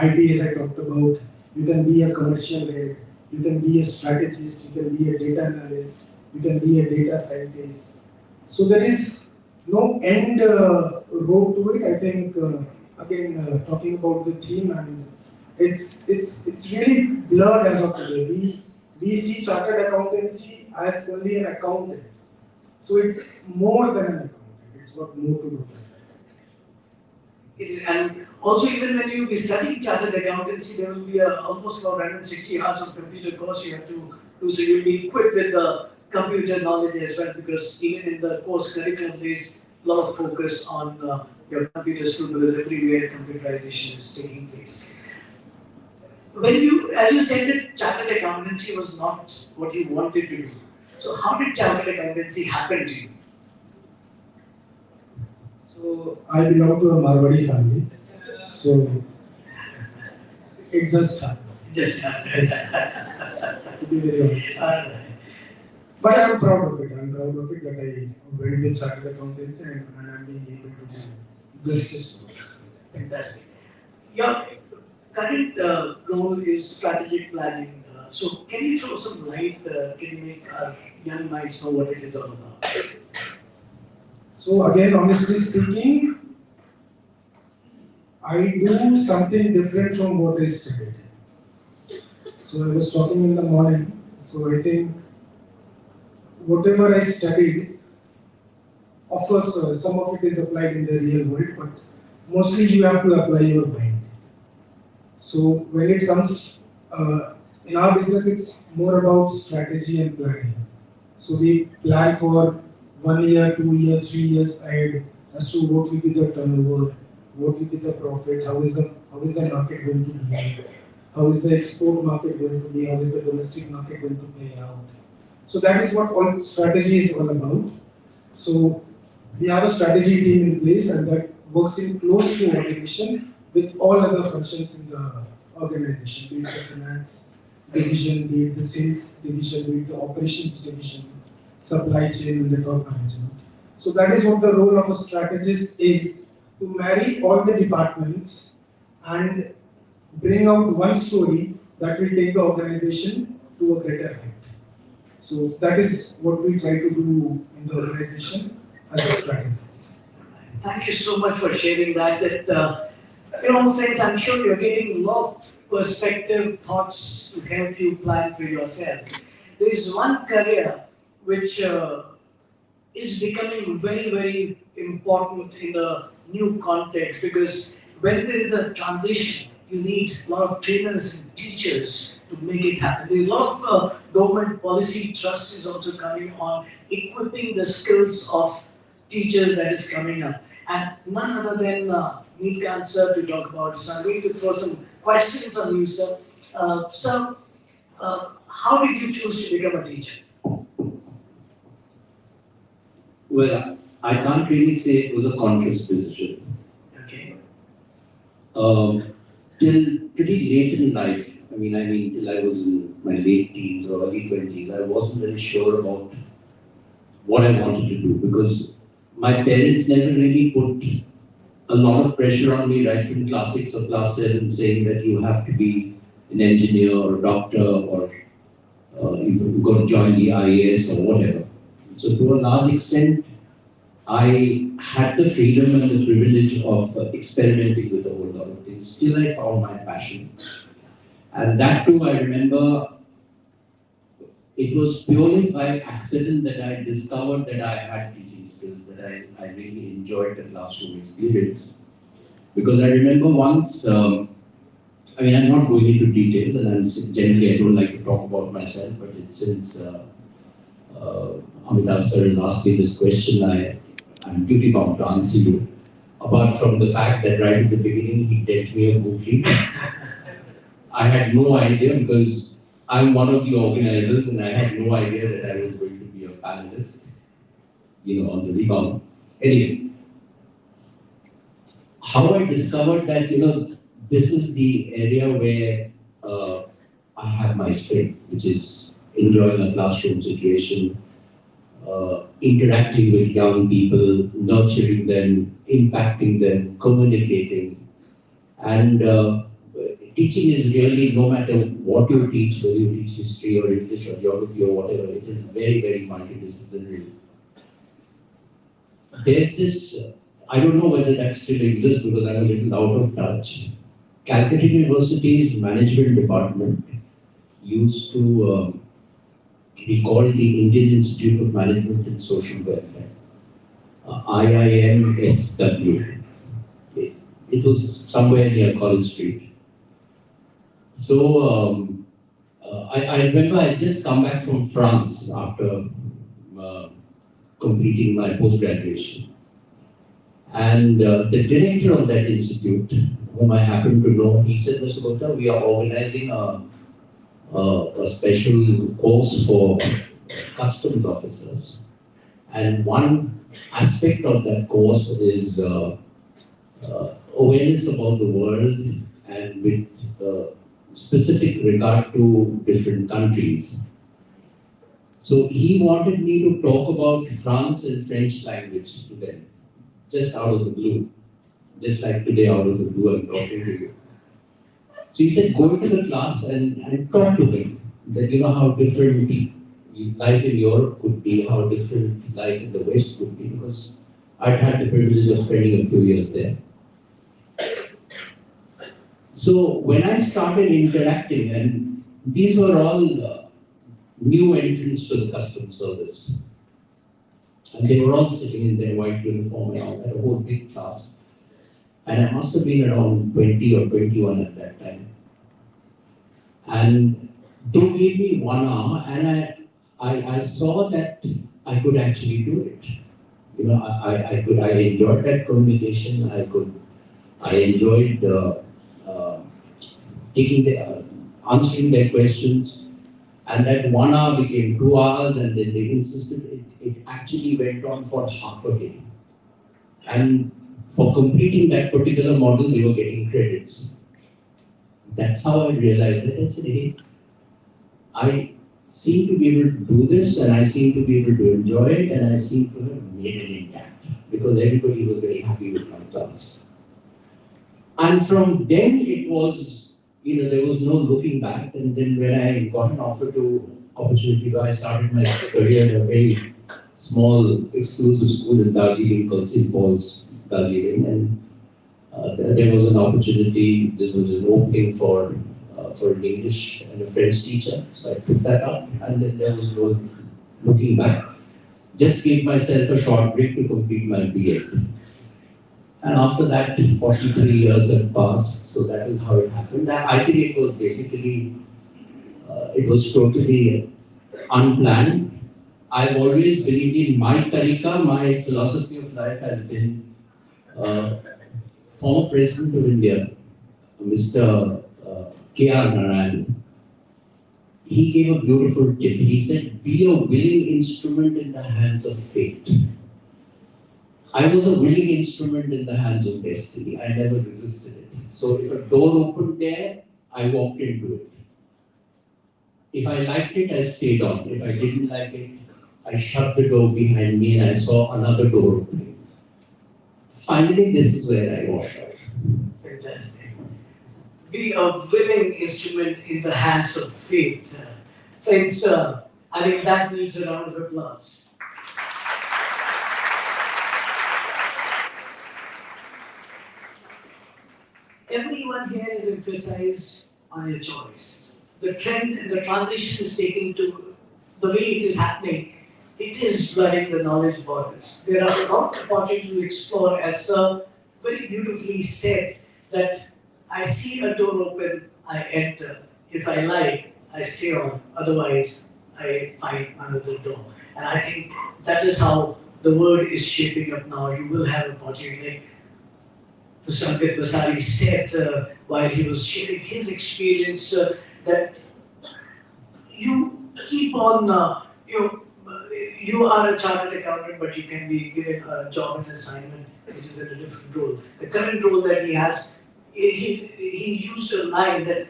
K: IT, as I talked about. You can be a commercial head, you can be a strategist, you can be a data analyst, you can be a data scientist. So there is no end road to it. I think again talking about the theme, and it's really blurred as of today. We see chartered accountancy as only an accountant. So it's more than an accountant. It's got more to do with it.
E: And also, even when you be studying chartered accountancy, there will be almost about 160 hours of computer course you have to do. So you'll be equipped with the computer knowledge as well, because even in the course curriculum, there's a lot of focus on your computer skill, because everywhere computerization is taking place. When you, as you said, that chartered accountancy was not what you wanted to do. So how did chartered accountancy happen to you?
K: So I belong to a Marwadi family. So it just happened.
E: Just happened.
K: To be very honest. But I'm proud of it. I'm proud of it that I went with chartered accountancy and I'm being able to do justice to it.
E: Fantastic. Your current role is strategic planning So can you throw some light, can you make our young minds know what it is all about?
K: So again, honestly speaking, I do something different from what I studied. So I was talking in the morning, so I think whatever I studied, of course, some of it is applied in the real world, but mostly you have to apply your mind. So when it comes, in our business, it's more about strategy and planning. So we plan for 1 year, 2 year, 3 years ahead as to what will be the turnover, what will be the profit, how is the market going to behave, how is the export market going to be, how is the domestic market going to play out. So that is what all strategy is all about. So we have a strategy team in place and that works in close coordination with all other functions in the organization, be it the finance division, be it the sales division, be it the operations division, supply chain and the top management. So that is what the role of a strategist is, to marry all the departments and bring out one story that will take the organization to a greater height. So that is what we try to do in the organization as a strategist.
E: Thank you so much for sharing that. Friends, I'm sure you're getting a lot of perspective, thoughts to help you plan for yourself. There is one career which is becoming very, very important in the new context, because when there is a transition, you need a lot of trainers and teachers to make it happen. There's a lot of government policy trust is also coming on equipping the skills of teachers that is coming up. And none other than Neelkant sir to talk about it. So I'm going to throw some questions on you, sir. Sir, how did you choose to become a teacher?
L: Well, I can't really say it was a conscious decision.
E: Okay.
L: Till pretty late in life, I mean, till I was in my late teens or early 20s, I wasn't really sure about what I wanted to do, because my parents never really put a lot of pressure on me right from class 6 or class 7, saying that you have to be an engineer or a doctor or you've got to join the IAS or whatever. So to a large extent, I had the freedom and the privilege of experimenting with a whole lot of things. Still I found my passion. And that too, I remember, it was purely by accident that I discovered that I had teaching skills, that I really enjoyed the classroom experience. Because I remember once, I'm not going into details, and generally I don't like to talk about myself, but since Amitabh sir has asked me this question, I'm duty bound to answer you. Apart from the fact that right at the beginning he dealt me a goofy, I had no idea, because I'm one of the organizers and I had no idea that I was going to be a panelist, on the rebound. Anyway, how I discovered that, this is the area where I have my strength, which is enjoying a classroom situation, interacting with young people, nurturing them, impacting them, communicating. And teaching is really, no matter what you teach, whether you teach history or English or geography or whatever, it is very, very multidisciplinary. There's this, I don't know whether that still exists because I'm a little out of touch. Calcutta University's management department used to be called the Indian Institute of Management and Social Welfare, IIMSW. It was somewhere near College Street. So I remember I just come back from France after completing my post-graduation. And the director of that institute, whom I happen to know, he said, Mr. Gupta, we are organizing a special course for customs officers. And one aspect of that course is awareness about the world, and with specific regard to different countries. So he wanted me to talk about France and French language to them, just out of the blue. Just like today, out of the blue, I'm talking to you. So he said, go into the class and talk to them. that how different life in Europe could be, how different life in the West could be, because I'd had the privilege of spending a few years there. So when I started interacting, and these were all new entrants to the customs service, and they were all sitting in their white uniform and all that, a whole big class. And I must have been around 20 or 21 at that time. And they gave me 1 hour, and I saw that I could actually do it. I enjoyed that communication. I enjoyed answering their questions. And that 1 hour became 2 hours, and then they insisted it actually went on for half a day. And for completing that particular model, they were getting credits. That's how I realized it. I said, hey, I seem to be able to do this, and I seem to be able to enjoy it, and I seem to have made an impact, because everybody was very happy with my class. And from then it was, there was no looking back. And then when I got an opportunity, I started my career in a very small exclusive school in Darjeeling called St. Paul's, Darjeeling, and there was an opportunity. This was an opening for an English and a French teacher, so I took that up, and then there was no looking back. Just gave myself a short break to complete my BA. And after that, 43 years had passed, so that is how it happened. I think it was basically, it was totally unplanned. I've always believed in my tariqa. My philosophy of life has been former President of India, Mr. K.R. Narayan. He gave a beautiful tip. He said, be a willing instrument in the hands of fate. I was a willing instrument in the hands of destiny. I never resisted it. So if a door opened there, I walked into it. If I liked it, I stayed on. If I didn't like it, I shut the door behind me and I saw another door opening. Finally, this is where I washed off.
E: Fantastic. Be a willing instrument in the hands of faith. Friends, I think that needs a round of applause. Everyone here is emphasized on your choice. The trend and the transition is taking to the way it is happening. It is blurring the knowledge borders. There are a lot of opportunities to explore, as Sir very beautifully said, that I see a door open, I enter. If I like, I stay on. Otherwise, I find another door. And I think that is how the world is shaping up now. You will have an opportunity. Mr. Ankit Basari said while he was sharing his experience that you keep on, you are a chartered accountant, but you can be given a job and assignment which is in a different role. The current role that he has, he used a line that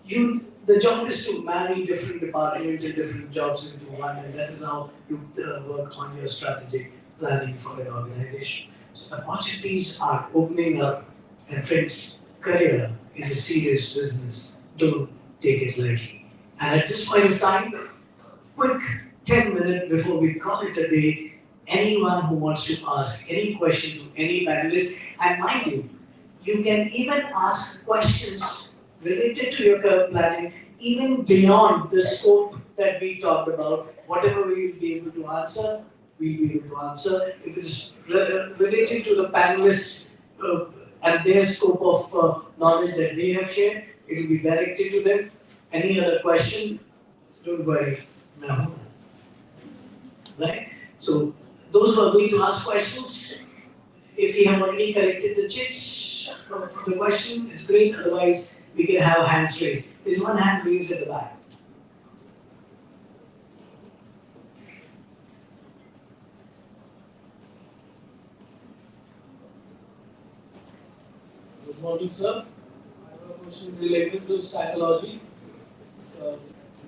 E: the job is to marry different departments and different jobs into one, and that is how you work on your strategic planning for an organization. So opportunities are opening up, and friends, career is a serious business. Don't take it lightly. And at this point of time, quick 10 minutes before we call it a day, anyone who wants to ask any question to any panelist, and mind you, you can even ask questions related to your career planning, even beyond the scope that we talked about. Whatever we will be able to answer, we'll be able to answer. If it's related to the panelists and their scope of knowledge that they have shared, it will be directed to them. Any other question, don't worry. No. Right? So, those who are going to ask questions, if you have already collected the chits from the question, it's great. Otherwise, we can have hands raised. There's one hand raised at the back.
M: Good morning, sir. I have a question related to psychology.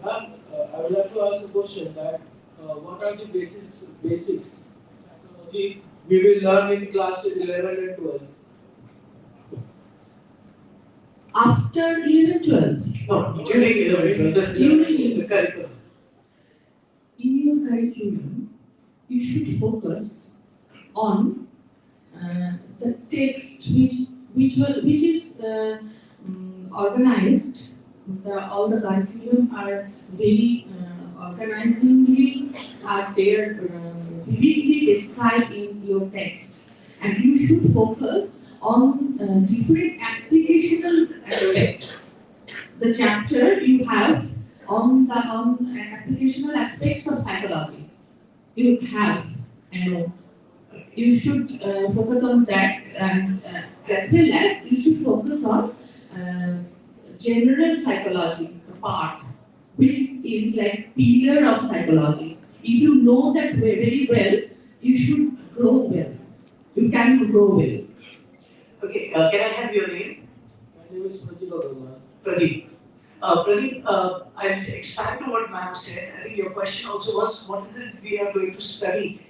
M: Ma'am, I would like to ask a question that what are the basics psychology we will learn in class 11 and 12?
I: After 11, 12?
E: No, during 11, 12.
I: During
E: the curriculum?
I: In your curriculum, you should focus on the text which is organized. All the curriculum are very organizingly are there vividly described in your text, and you should focus on different applicational aspects. The chapter you have on applicational aspects of psychology. You have, you should focus on that, and as well as you should focus on general psychology, the part which is like pillar of psychology. If you know that very well, you should grow well. You can grow well.
E: Okay, can I have your name?
M: My name is Pradeep.
E: Pradeep. Pradeep, I'll expand to what ma'am said. I think your question also was, what is it we are going to study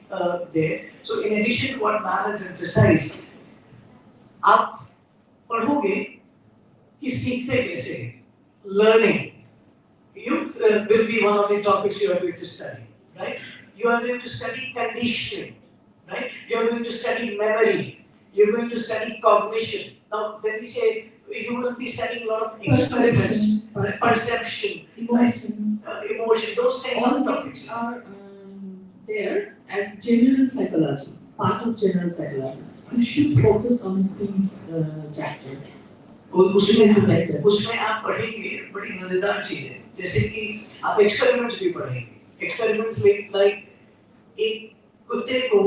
E: there? So in addition to what ma'am has emphasized, आप पढ़ोगे कि सीखते कैसे हैं? Learning. You will be one of the topics you are going to study, right? You are going to study conditioning, right? You are going to study memory. You are going to study cognition. Now, when we say you will be studying a lot of experiments, perception,
I: emotion,
E: emotion, those kinds of topics
I: are there as general psychology, part of general psychology. You should focus on these chapters.
E: उसमें आप पढ़ेंगे बड़ी मजेदार चीज है, जैसे कि आप एक्सपेरिमेंट्स भी पढ़ेंगे. एक्सपेरिमेंट्स लाइक एक कुत्ते को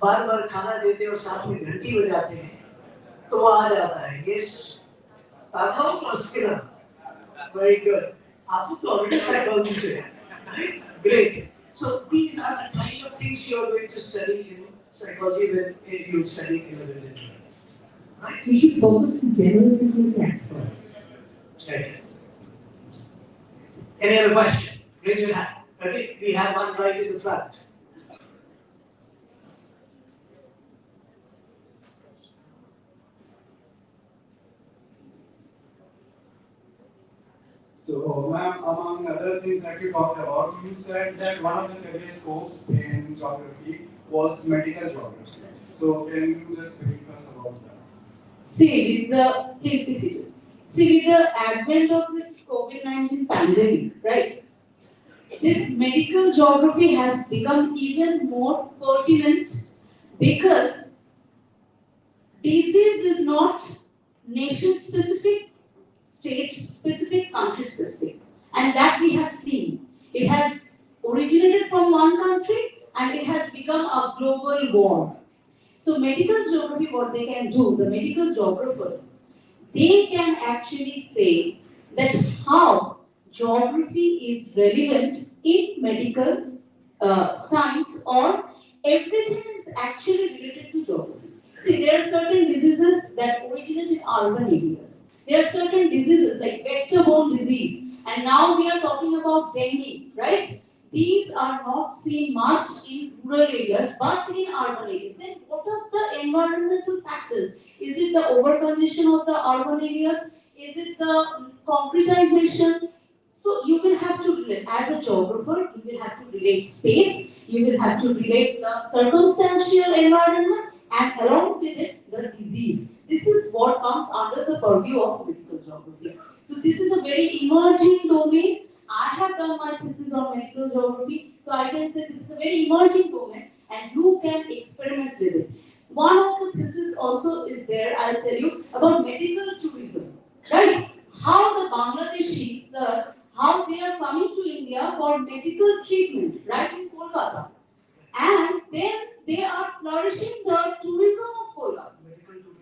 E: बार बार खाना देते हैं और साथ में घंटी बजाते हैं तो वो आ जाता है. Yes, very good. आपको तो ऑलरेडी साइकोलॉजी से है, right? Great. So these are the kind of things you are going to study in psychology when you study in a religion. Right?
I: You should focus on general psychology at first.
E: Okay. Any other question? Raise your hand. Okay, we have one right in the front.
K: So, ma'am, among other things that you talked about, you said that one of the career scopes in geography was medical geography. So, can you just brief us about that?
J: Please be seated. See, with the advent of this COVID-19 pandemic, right, this medical geography has become even more pertinent because disease is not nation-specific, state-specific, country-specific, and that we have seen. It has originated from one country and it has become a global war. So medical geography, what they can do, the medical geographers, they can actually say that how geography is relevant in medical science, or everything is actually related to geography. See, there are certain diseases that originate in urban areas. There are certain diseases like vector-borne disease, and now we are talking about dengue, right? These are not seen much in rural areas, but in urban areas. Then what are the environmental factors? Is it the overcongestion of the urban areas? Is it the concretization? So you will have to relate, as a geographer, you will have to relate space, you will have to relate the circumstantial environment, and along with it, the disease. This is what comes under the purview of medical geography. So this is a very emerging domain. I have done my thesis on medical geography, so I can say this is a very emerging domain and you can experiment with it. One of the theses also is there, I'll tell you, about medical tourism, right? How the Bangladeshis, how they are coming to India for medical treatment, right in Kolkata. And then they are flourishing the tourism of Kolkata.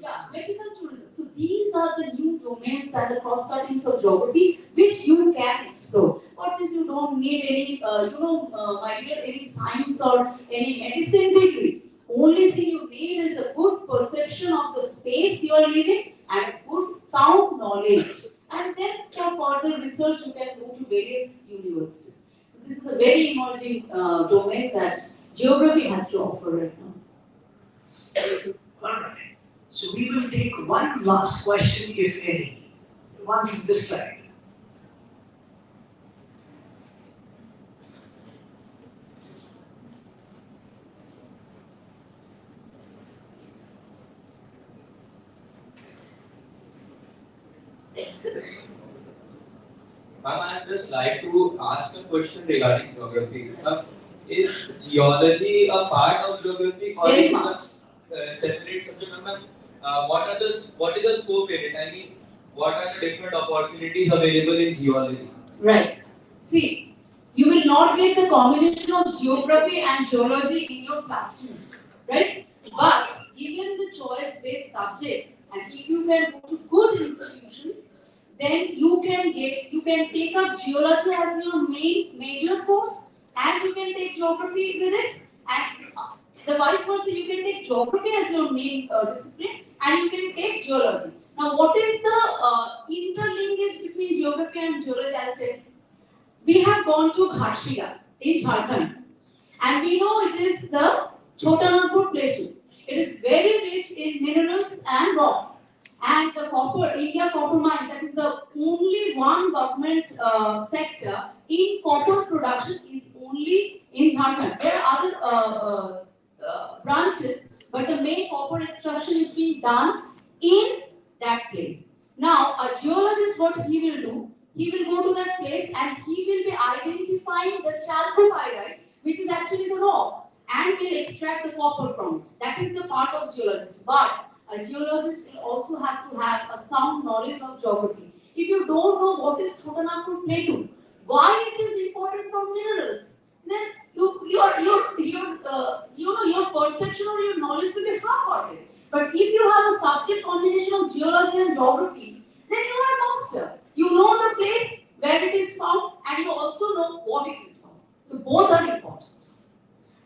J: Yeah, medical tourism. So these are the new domains and the cross-cuttings of geography which you can explore. What is, you don't need any, my dear, any science or any medicine degree. Only thing you need is a good perception of the space you are living and good sound knowledge. And then for further research you can go to various universities. So this is a very emerging domain that geography has to offer right now.
E: Alright. So we will take one last question, if any. One from this side.
N: Ma'am, I'd just like to ask a question regarding geography. Is geology a part of geography or is it a separate subject? Ma'am, what is the scope in it? I mean, what are the different opportunities available in geology?
J: Right. See, you will not get the combination of geography and geology in your classrooms, right? But given the choice-based subjects, and if you can go to good institutions, then you can take up geology as your major course, and you can take geography with it, and the vice versa, you can take geography as your main discipline, and you can take geology. Now, what is the interlinkage between geography and geology? I'll tell you. We have gone to Ghatshila in Jharkhand, and we know it is the Chotanagpur Plateau. It is very rich in minerals and rocks. And the copper, India copper mine, that is the only one government sector in copper production is only in Jharkhand. There are other branches, but the main copper extraction is being done in that place. Now, a geologist, what he will do, he will go to that place and he will be identifying the chalcopyrite, which is actually the rock, and will extract the copper from it. That is the part of geologist. But a geologist will also have to have a sound knowledge of geography. If you don't know what is Chotanagpur Plateau, why it is important for minerals, then your perception or your knowledge will be half-hearted. But if you have a subject combination of geology and geography, then you are a master. You know the place where it is found, and you also know what it is found. So both are important.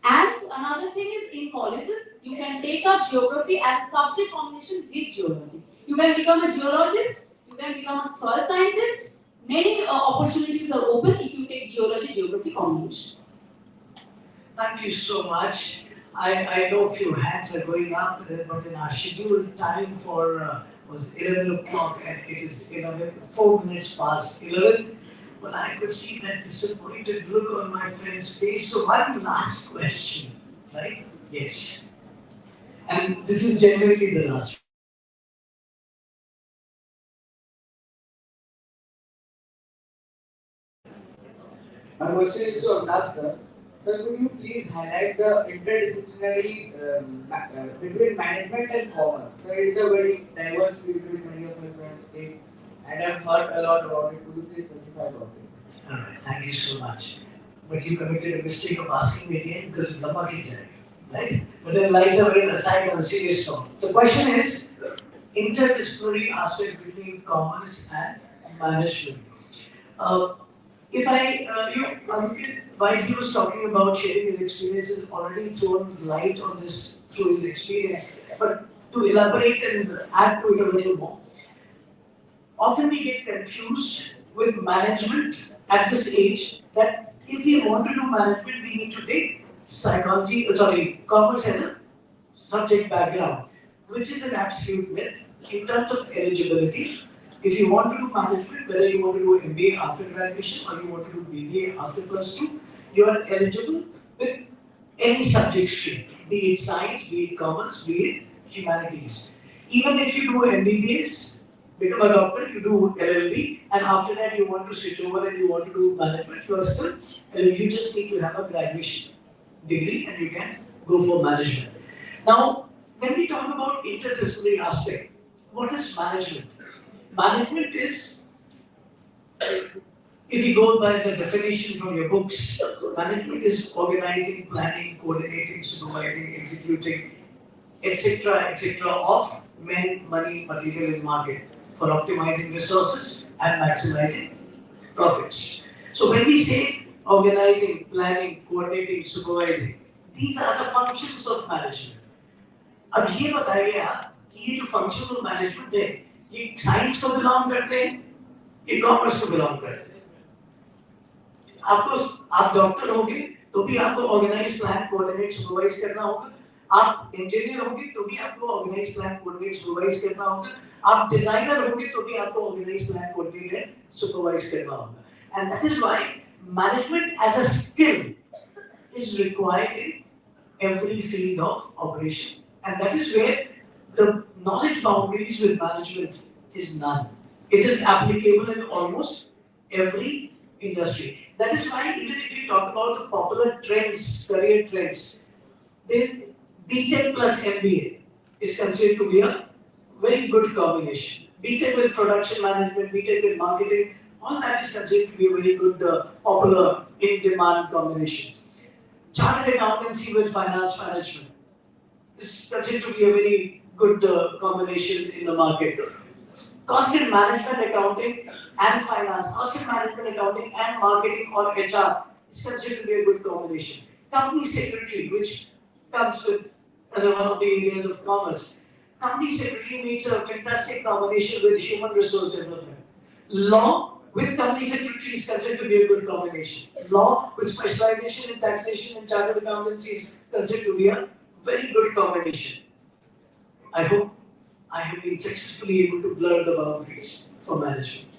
J: And another thing is, in colleges, you can take up geography as a subject combination with geology. You can become a geologist, you can become a soil scientist. Many opportunities are open if you take geography combination.
E: Thank you so much. I know a few hands are going up, but in our scheduled time for was 11 o'clock and it is 4 minutes past 11. But I could see that disappointed look on my friend's face. So one last question, right? Yes. And this is genuinely the last.
O: My question is to Amnath sir. Sir, could you please highlight the interdisciplinary between management and commerce? Sir, it is a very diverse field which many of my friends take, and I've heard a lot about it. Could you please specify about it?
E: Alright, thank you so much. But you committed a mistake of asking me again because of Lama ki jai, right? But then lights are very aside on a serious tone. The question is interdisciplinary aspect between commerce and management. While he was talking about sharing his experiences, already thrown light on this through his experience. But to elaborate and add to it a little more, often we get confused with management at this age that if we want to do management, we need to take commerce as a subject background, which is an absolute myth in terms of eligibility. If you want to do management, whether you want to do MBA after graduation or you want to do BBA after +2, you are eligible with any subject stream, be it science, be it commerce, be it humanities. Even if you do MBBS, become a doctor, you do LLB, and after that you want to switch over and you want to do management, you are still eligible. You just need to have a graduation degree and you can go for management. Now, when we talk about interdisciplinary aspect, what is management? Management is, if you go by the definition from your books, management is organizing, planning, coordinating, supervising, executing, etc., of men, money, material, and market for optimizing resources and maximizing profits. So when we say organizing, planning, coordinating, supervising, these are the functions of management. अब ये बताइए आप कि ये जो function of management है ये science को बिलोंग करते हैं कि कॉमर्स को बिलोंग करते हैं? आप डॉक्टर होंगे तो भी आपको ऑर्गेनाइज प्लान कोऑर्डिनेट सुपरवाइज करना होगा, आप इंजीनियर होंगे तो भी आपको ऑर्गेनाइज प्लान कोऑर्डिनेट सुपरवाइज करना होगा, आप डिजाइनर होंगे तो भी आपको ऑर्गेनाइज प्लान कोऑर्डिनेट सुपरवाइज करना होगा. And that is why management as a skill is required in every field of operation. And that is where the knowledge boundaries with management is none. It is applicable in almost every industry. That is why even if you talk about the popular trends, career trends, then BTech plus MBA is considered to be a very good combination. BTech with production management, BTech with marketing, all that is considered to be a very good, popular, in-demand combination. Chartered accountancy with finance management is considered to be a very good combination in the market. Cost and management accounting and finance, cost and management accounting and marketing or HR is considered to be a good combination. Company secretary, which comes with as one of the areas of commerce. Company secretary makes a fantastic combination with human resource development. Law with company secretary is considered to be a good combination. Law with specialization in taxation and chartered accountancy is considered to be a very good combination. I hope I have been successfully able to blur the boundaries for management.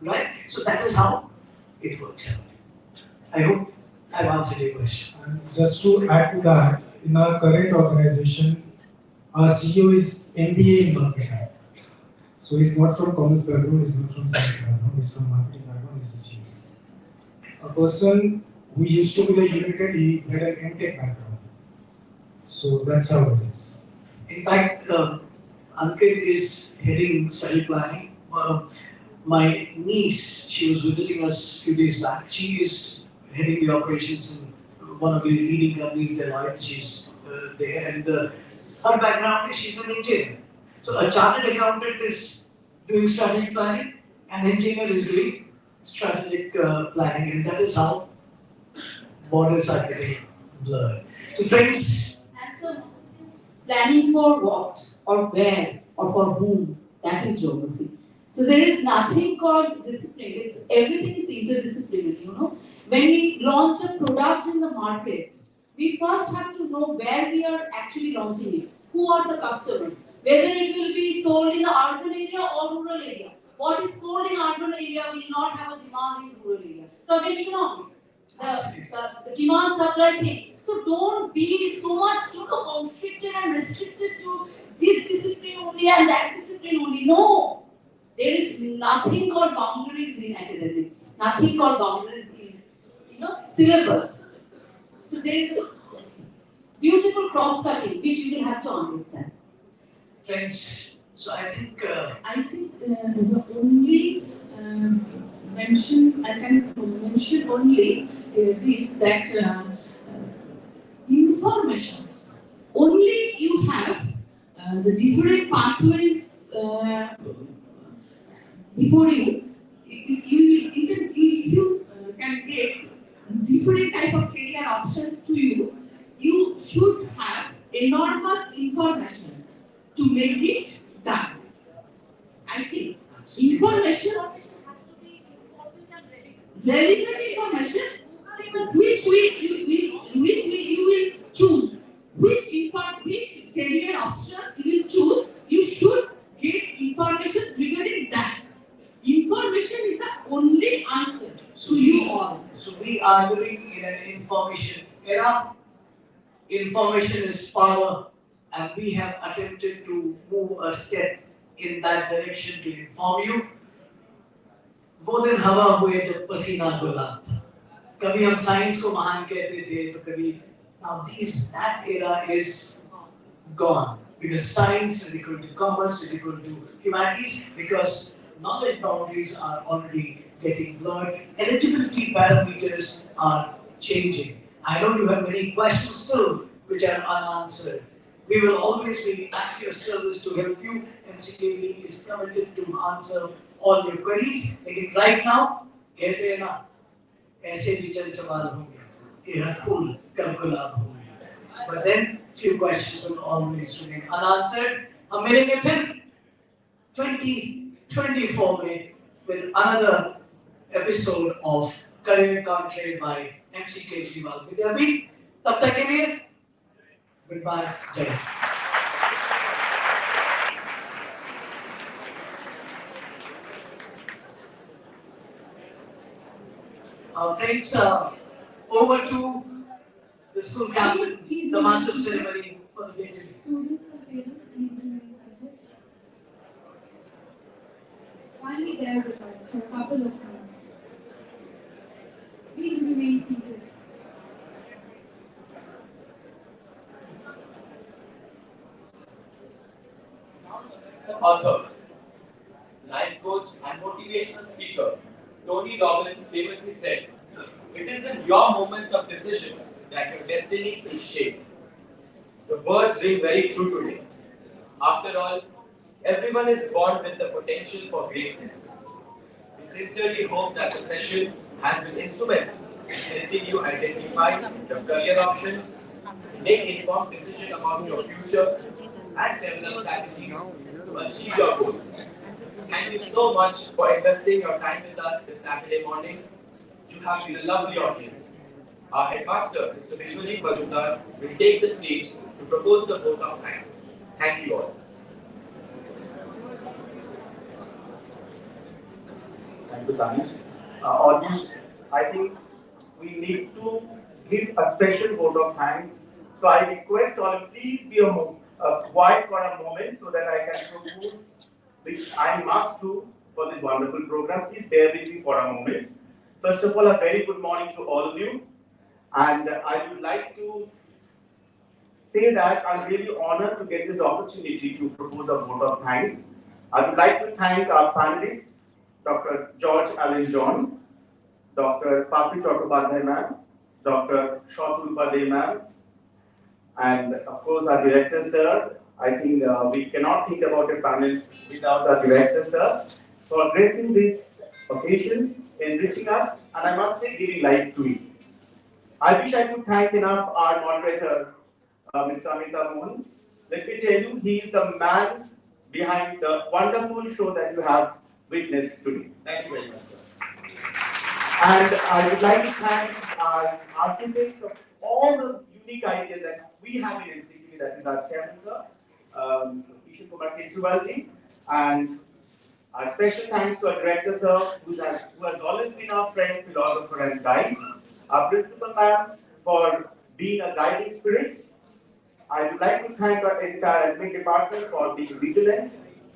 E: Right? So that is how it works out. I hope I've answered your question.
K: And just to add to that, in our current organization, our CEO is MBA in marketing. So he's not from commerce background, he's not from science background, he's from marketing background, he's a CEO. A person who used to be the unit head, he had an MTech background. So that's how it is.
E: In fact, Ankit is heading study planning. My niece, she was visiting us a few days back. She is heading the operations in one of the leading companies, Deloitte. She's there, and her background is she's an engineer. So a chartered accountant is doing strategic planning, an engineer is doing strategic planning, and that is how borders are getting blurred. So friends.
J: And so planning for what or where or for whom, that is geography. So there is nothing called discipline. It's everything is interdisciplinary, you know. When we launch a product in the market, we first have to know where we are actually launching it. Who are the customers? Whether it will be sold in the urban area or rural area. What is sold in urban area will not have a demand in rural area. So again, economics, the demand supply thing. So don't be so much, constricted and restricted to this discipline only and that discipline only. No, there is nothing called boundaries in academics. Nothing called boundaries in syllabus. So there is a beautiful cross-cutting which you will have to understand.
E: Friends, so I think
I: the only I can mention only this that informations. Only you have the different pathways before you. If you can get different type of career options to you, you should have enormous information to make it done. I think information has to be important and relevant information which you will choose. Which career options you will choose, you should get information regarding that. Information is the only answer to you all.
E: So we are living in an information era. Information is power, and we have attempted to move a step in that direction to inform you. वो दिन हवा हुए जब पसीना गुलाब था. कभी हम science को महान कहते थे, तो कभी now that era is gone because science is equal to commerce is equal to humanities because knowledge boundaries are already getting blurred. Eligibility parameters are changing. I know you have many questions still which are unanswered. We will always be at your service to help you. MCKV is committed to answer all your queries. लेकिन right now, कहते हैं ना, ऐसे भी चंद सवाल होंगे कि हर फूल कल गुलाब होंगे. But then few questions will always remain unanswered. हम मिलेंगे फिर 2024 में with another episode of Career Conclave by MCKV विद्यापीठ. तब तक के लिए goodbye. Jai Hind. Friends, over to the school captain, the master of ceremony for the day today.
J: Students and parents, please remain seated. there with us for a couple of minutes. Please remain seated.
C: Author, life coach, and motivational speaker, Tony Robbins famously said, "It is in your moments of decision that your destiny is shaped." The words ring very true today. After all, everyone is born with the potential for greatness. We sincerely hope that the session has been instrumental in helping you identify your career options, make informed decisions about your future, and develop strategies to achieve your goals. Thank you so much for investing your time with us this Saturday morning. You have been a lovely audience. Our headmaster, Mr. Vishwajit Majumdar, will take the stage to propose the vote of thanks. Thank you all.
P: Thank you, Tanish. Audience, I think we need to give a special vote of thanks. So I request all of you, please be quiet for a moment so that I can propose, which I must do for this wonderful program. Please bear with me for a moment. First of all, a very good morning to all of you. And I would like to say that I'm really honored to get this opportunity to propose a vote of thanks. I would like to thank our panelists, Dr. George Allen John, Dr. Papi Chattopadhyay ma'am, Dr. Shotrupa De ma'am, and of course our director sir. I think we cannot think about a panel without our director sir for gracing these occasions, enriching us, and I must say giving life to it. I wish I could thank enough our moderator, Mr. Amitabh Mohan. Let me tell you, he is the man behind the wonderful show that you have witnessed today. Thank you very much, sir. And I would like to thank our architects of all the unique ideas that we have in MCKV, that is our chairman, sir, Mr. Kishan Kumar Kejriwalji, and our special thanks to our director, sir, who has always been our friend, philosopher, and guide. Our principal ma'am for being a guiding spirit. I would like to thank our entire admin department for being vigilant.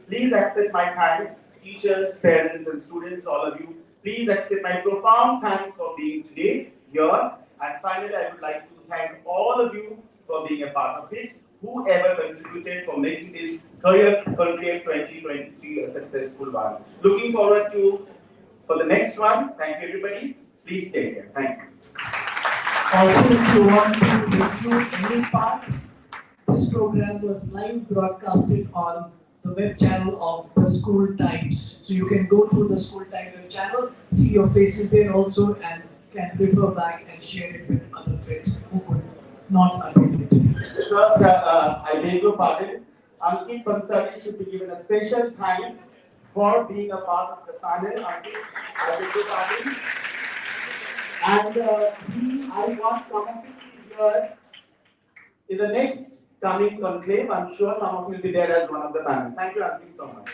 P: Please accept my thanks, teachers, parents, and students, all of you. Please accept my profound thanks for being today here. And finally, I would like to thank all of you for being a part of it. Whoever contributed for making this Career Conclave 2023 a successful one. Looking forward to for the next one. Thank you, everybody. Please take care. Thank you.
E: Also, if you want to review any part, this program was live broadcasted on the web channel of the School Times. So you can go to the School Times web channel, see your faces there also, and can refer back and share it with other friends who could not attend it.
P: Sir, I beg your pardon. Ankit Bansali should be given a special thanks for being a part of the panel. Ankit, I beg your pardon. And I want some of you here in the next coming conclave. I'm sure some of you will be there as one of the panelists. Thank you, Ankit, so much.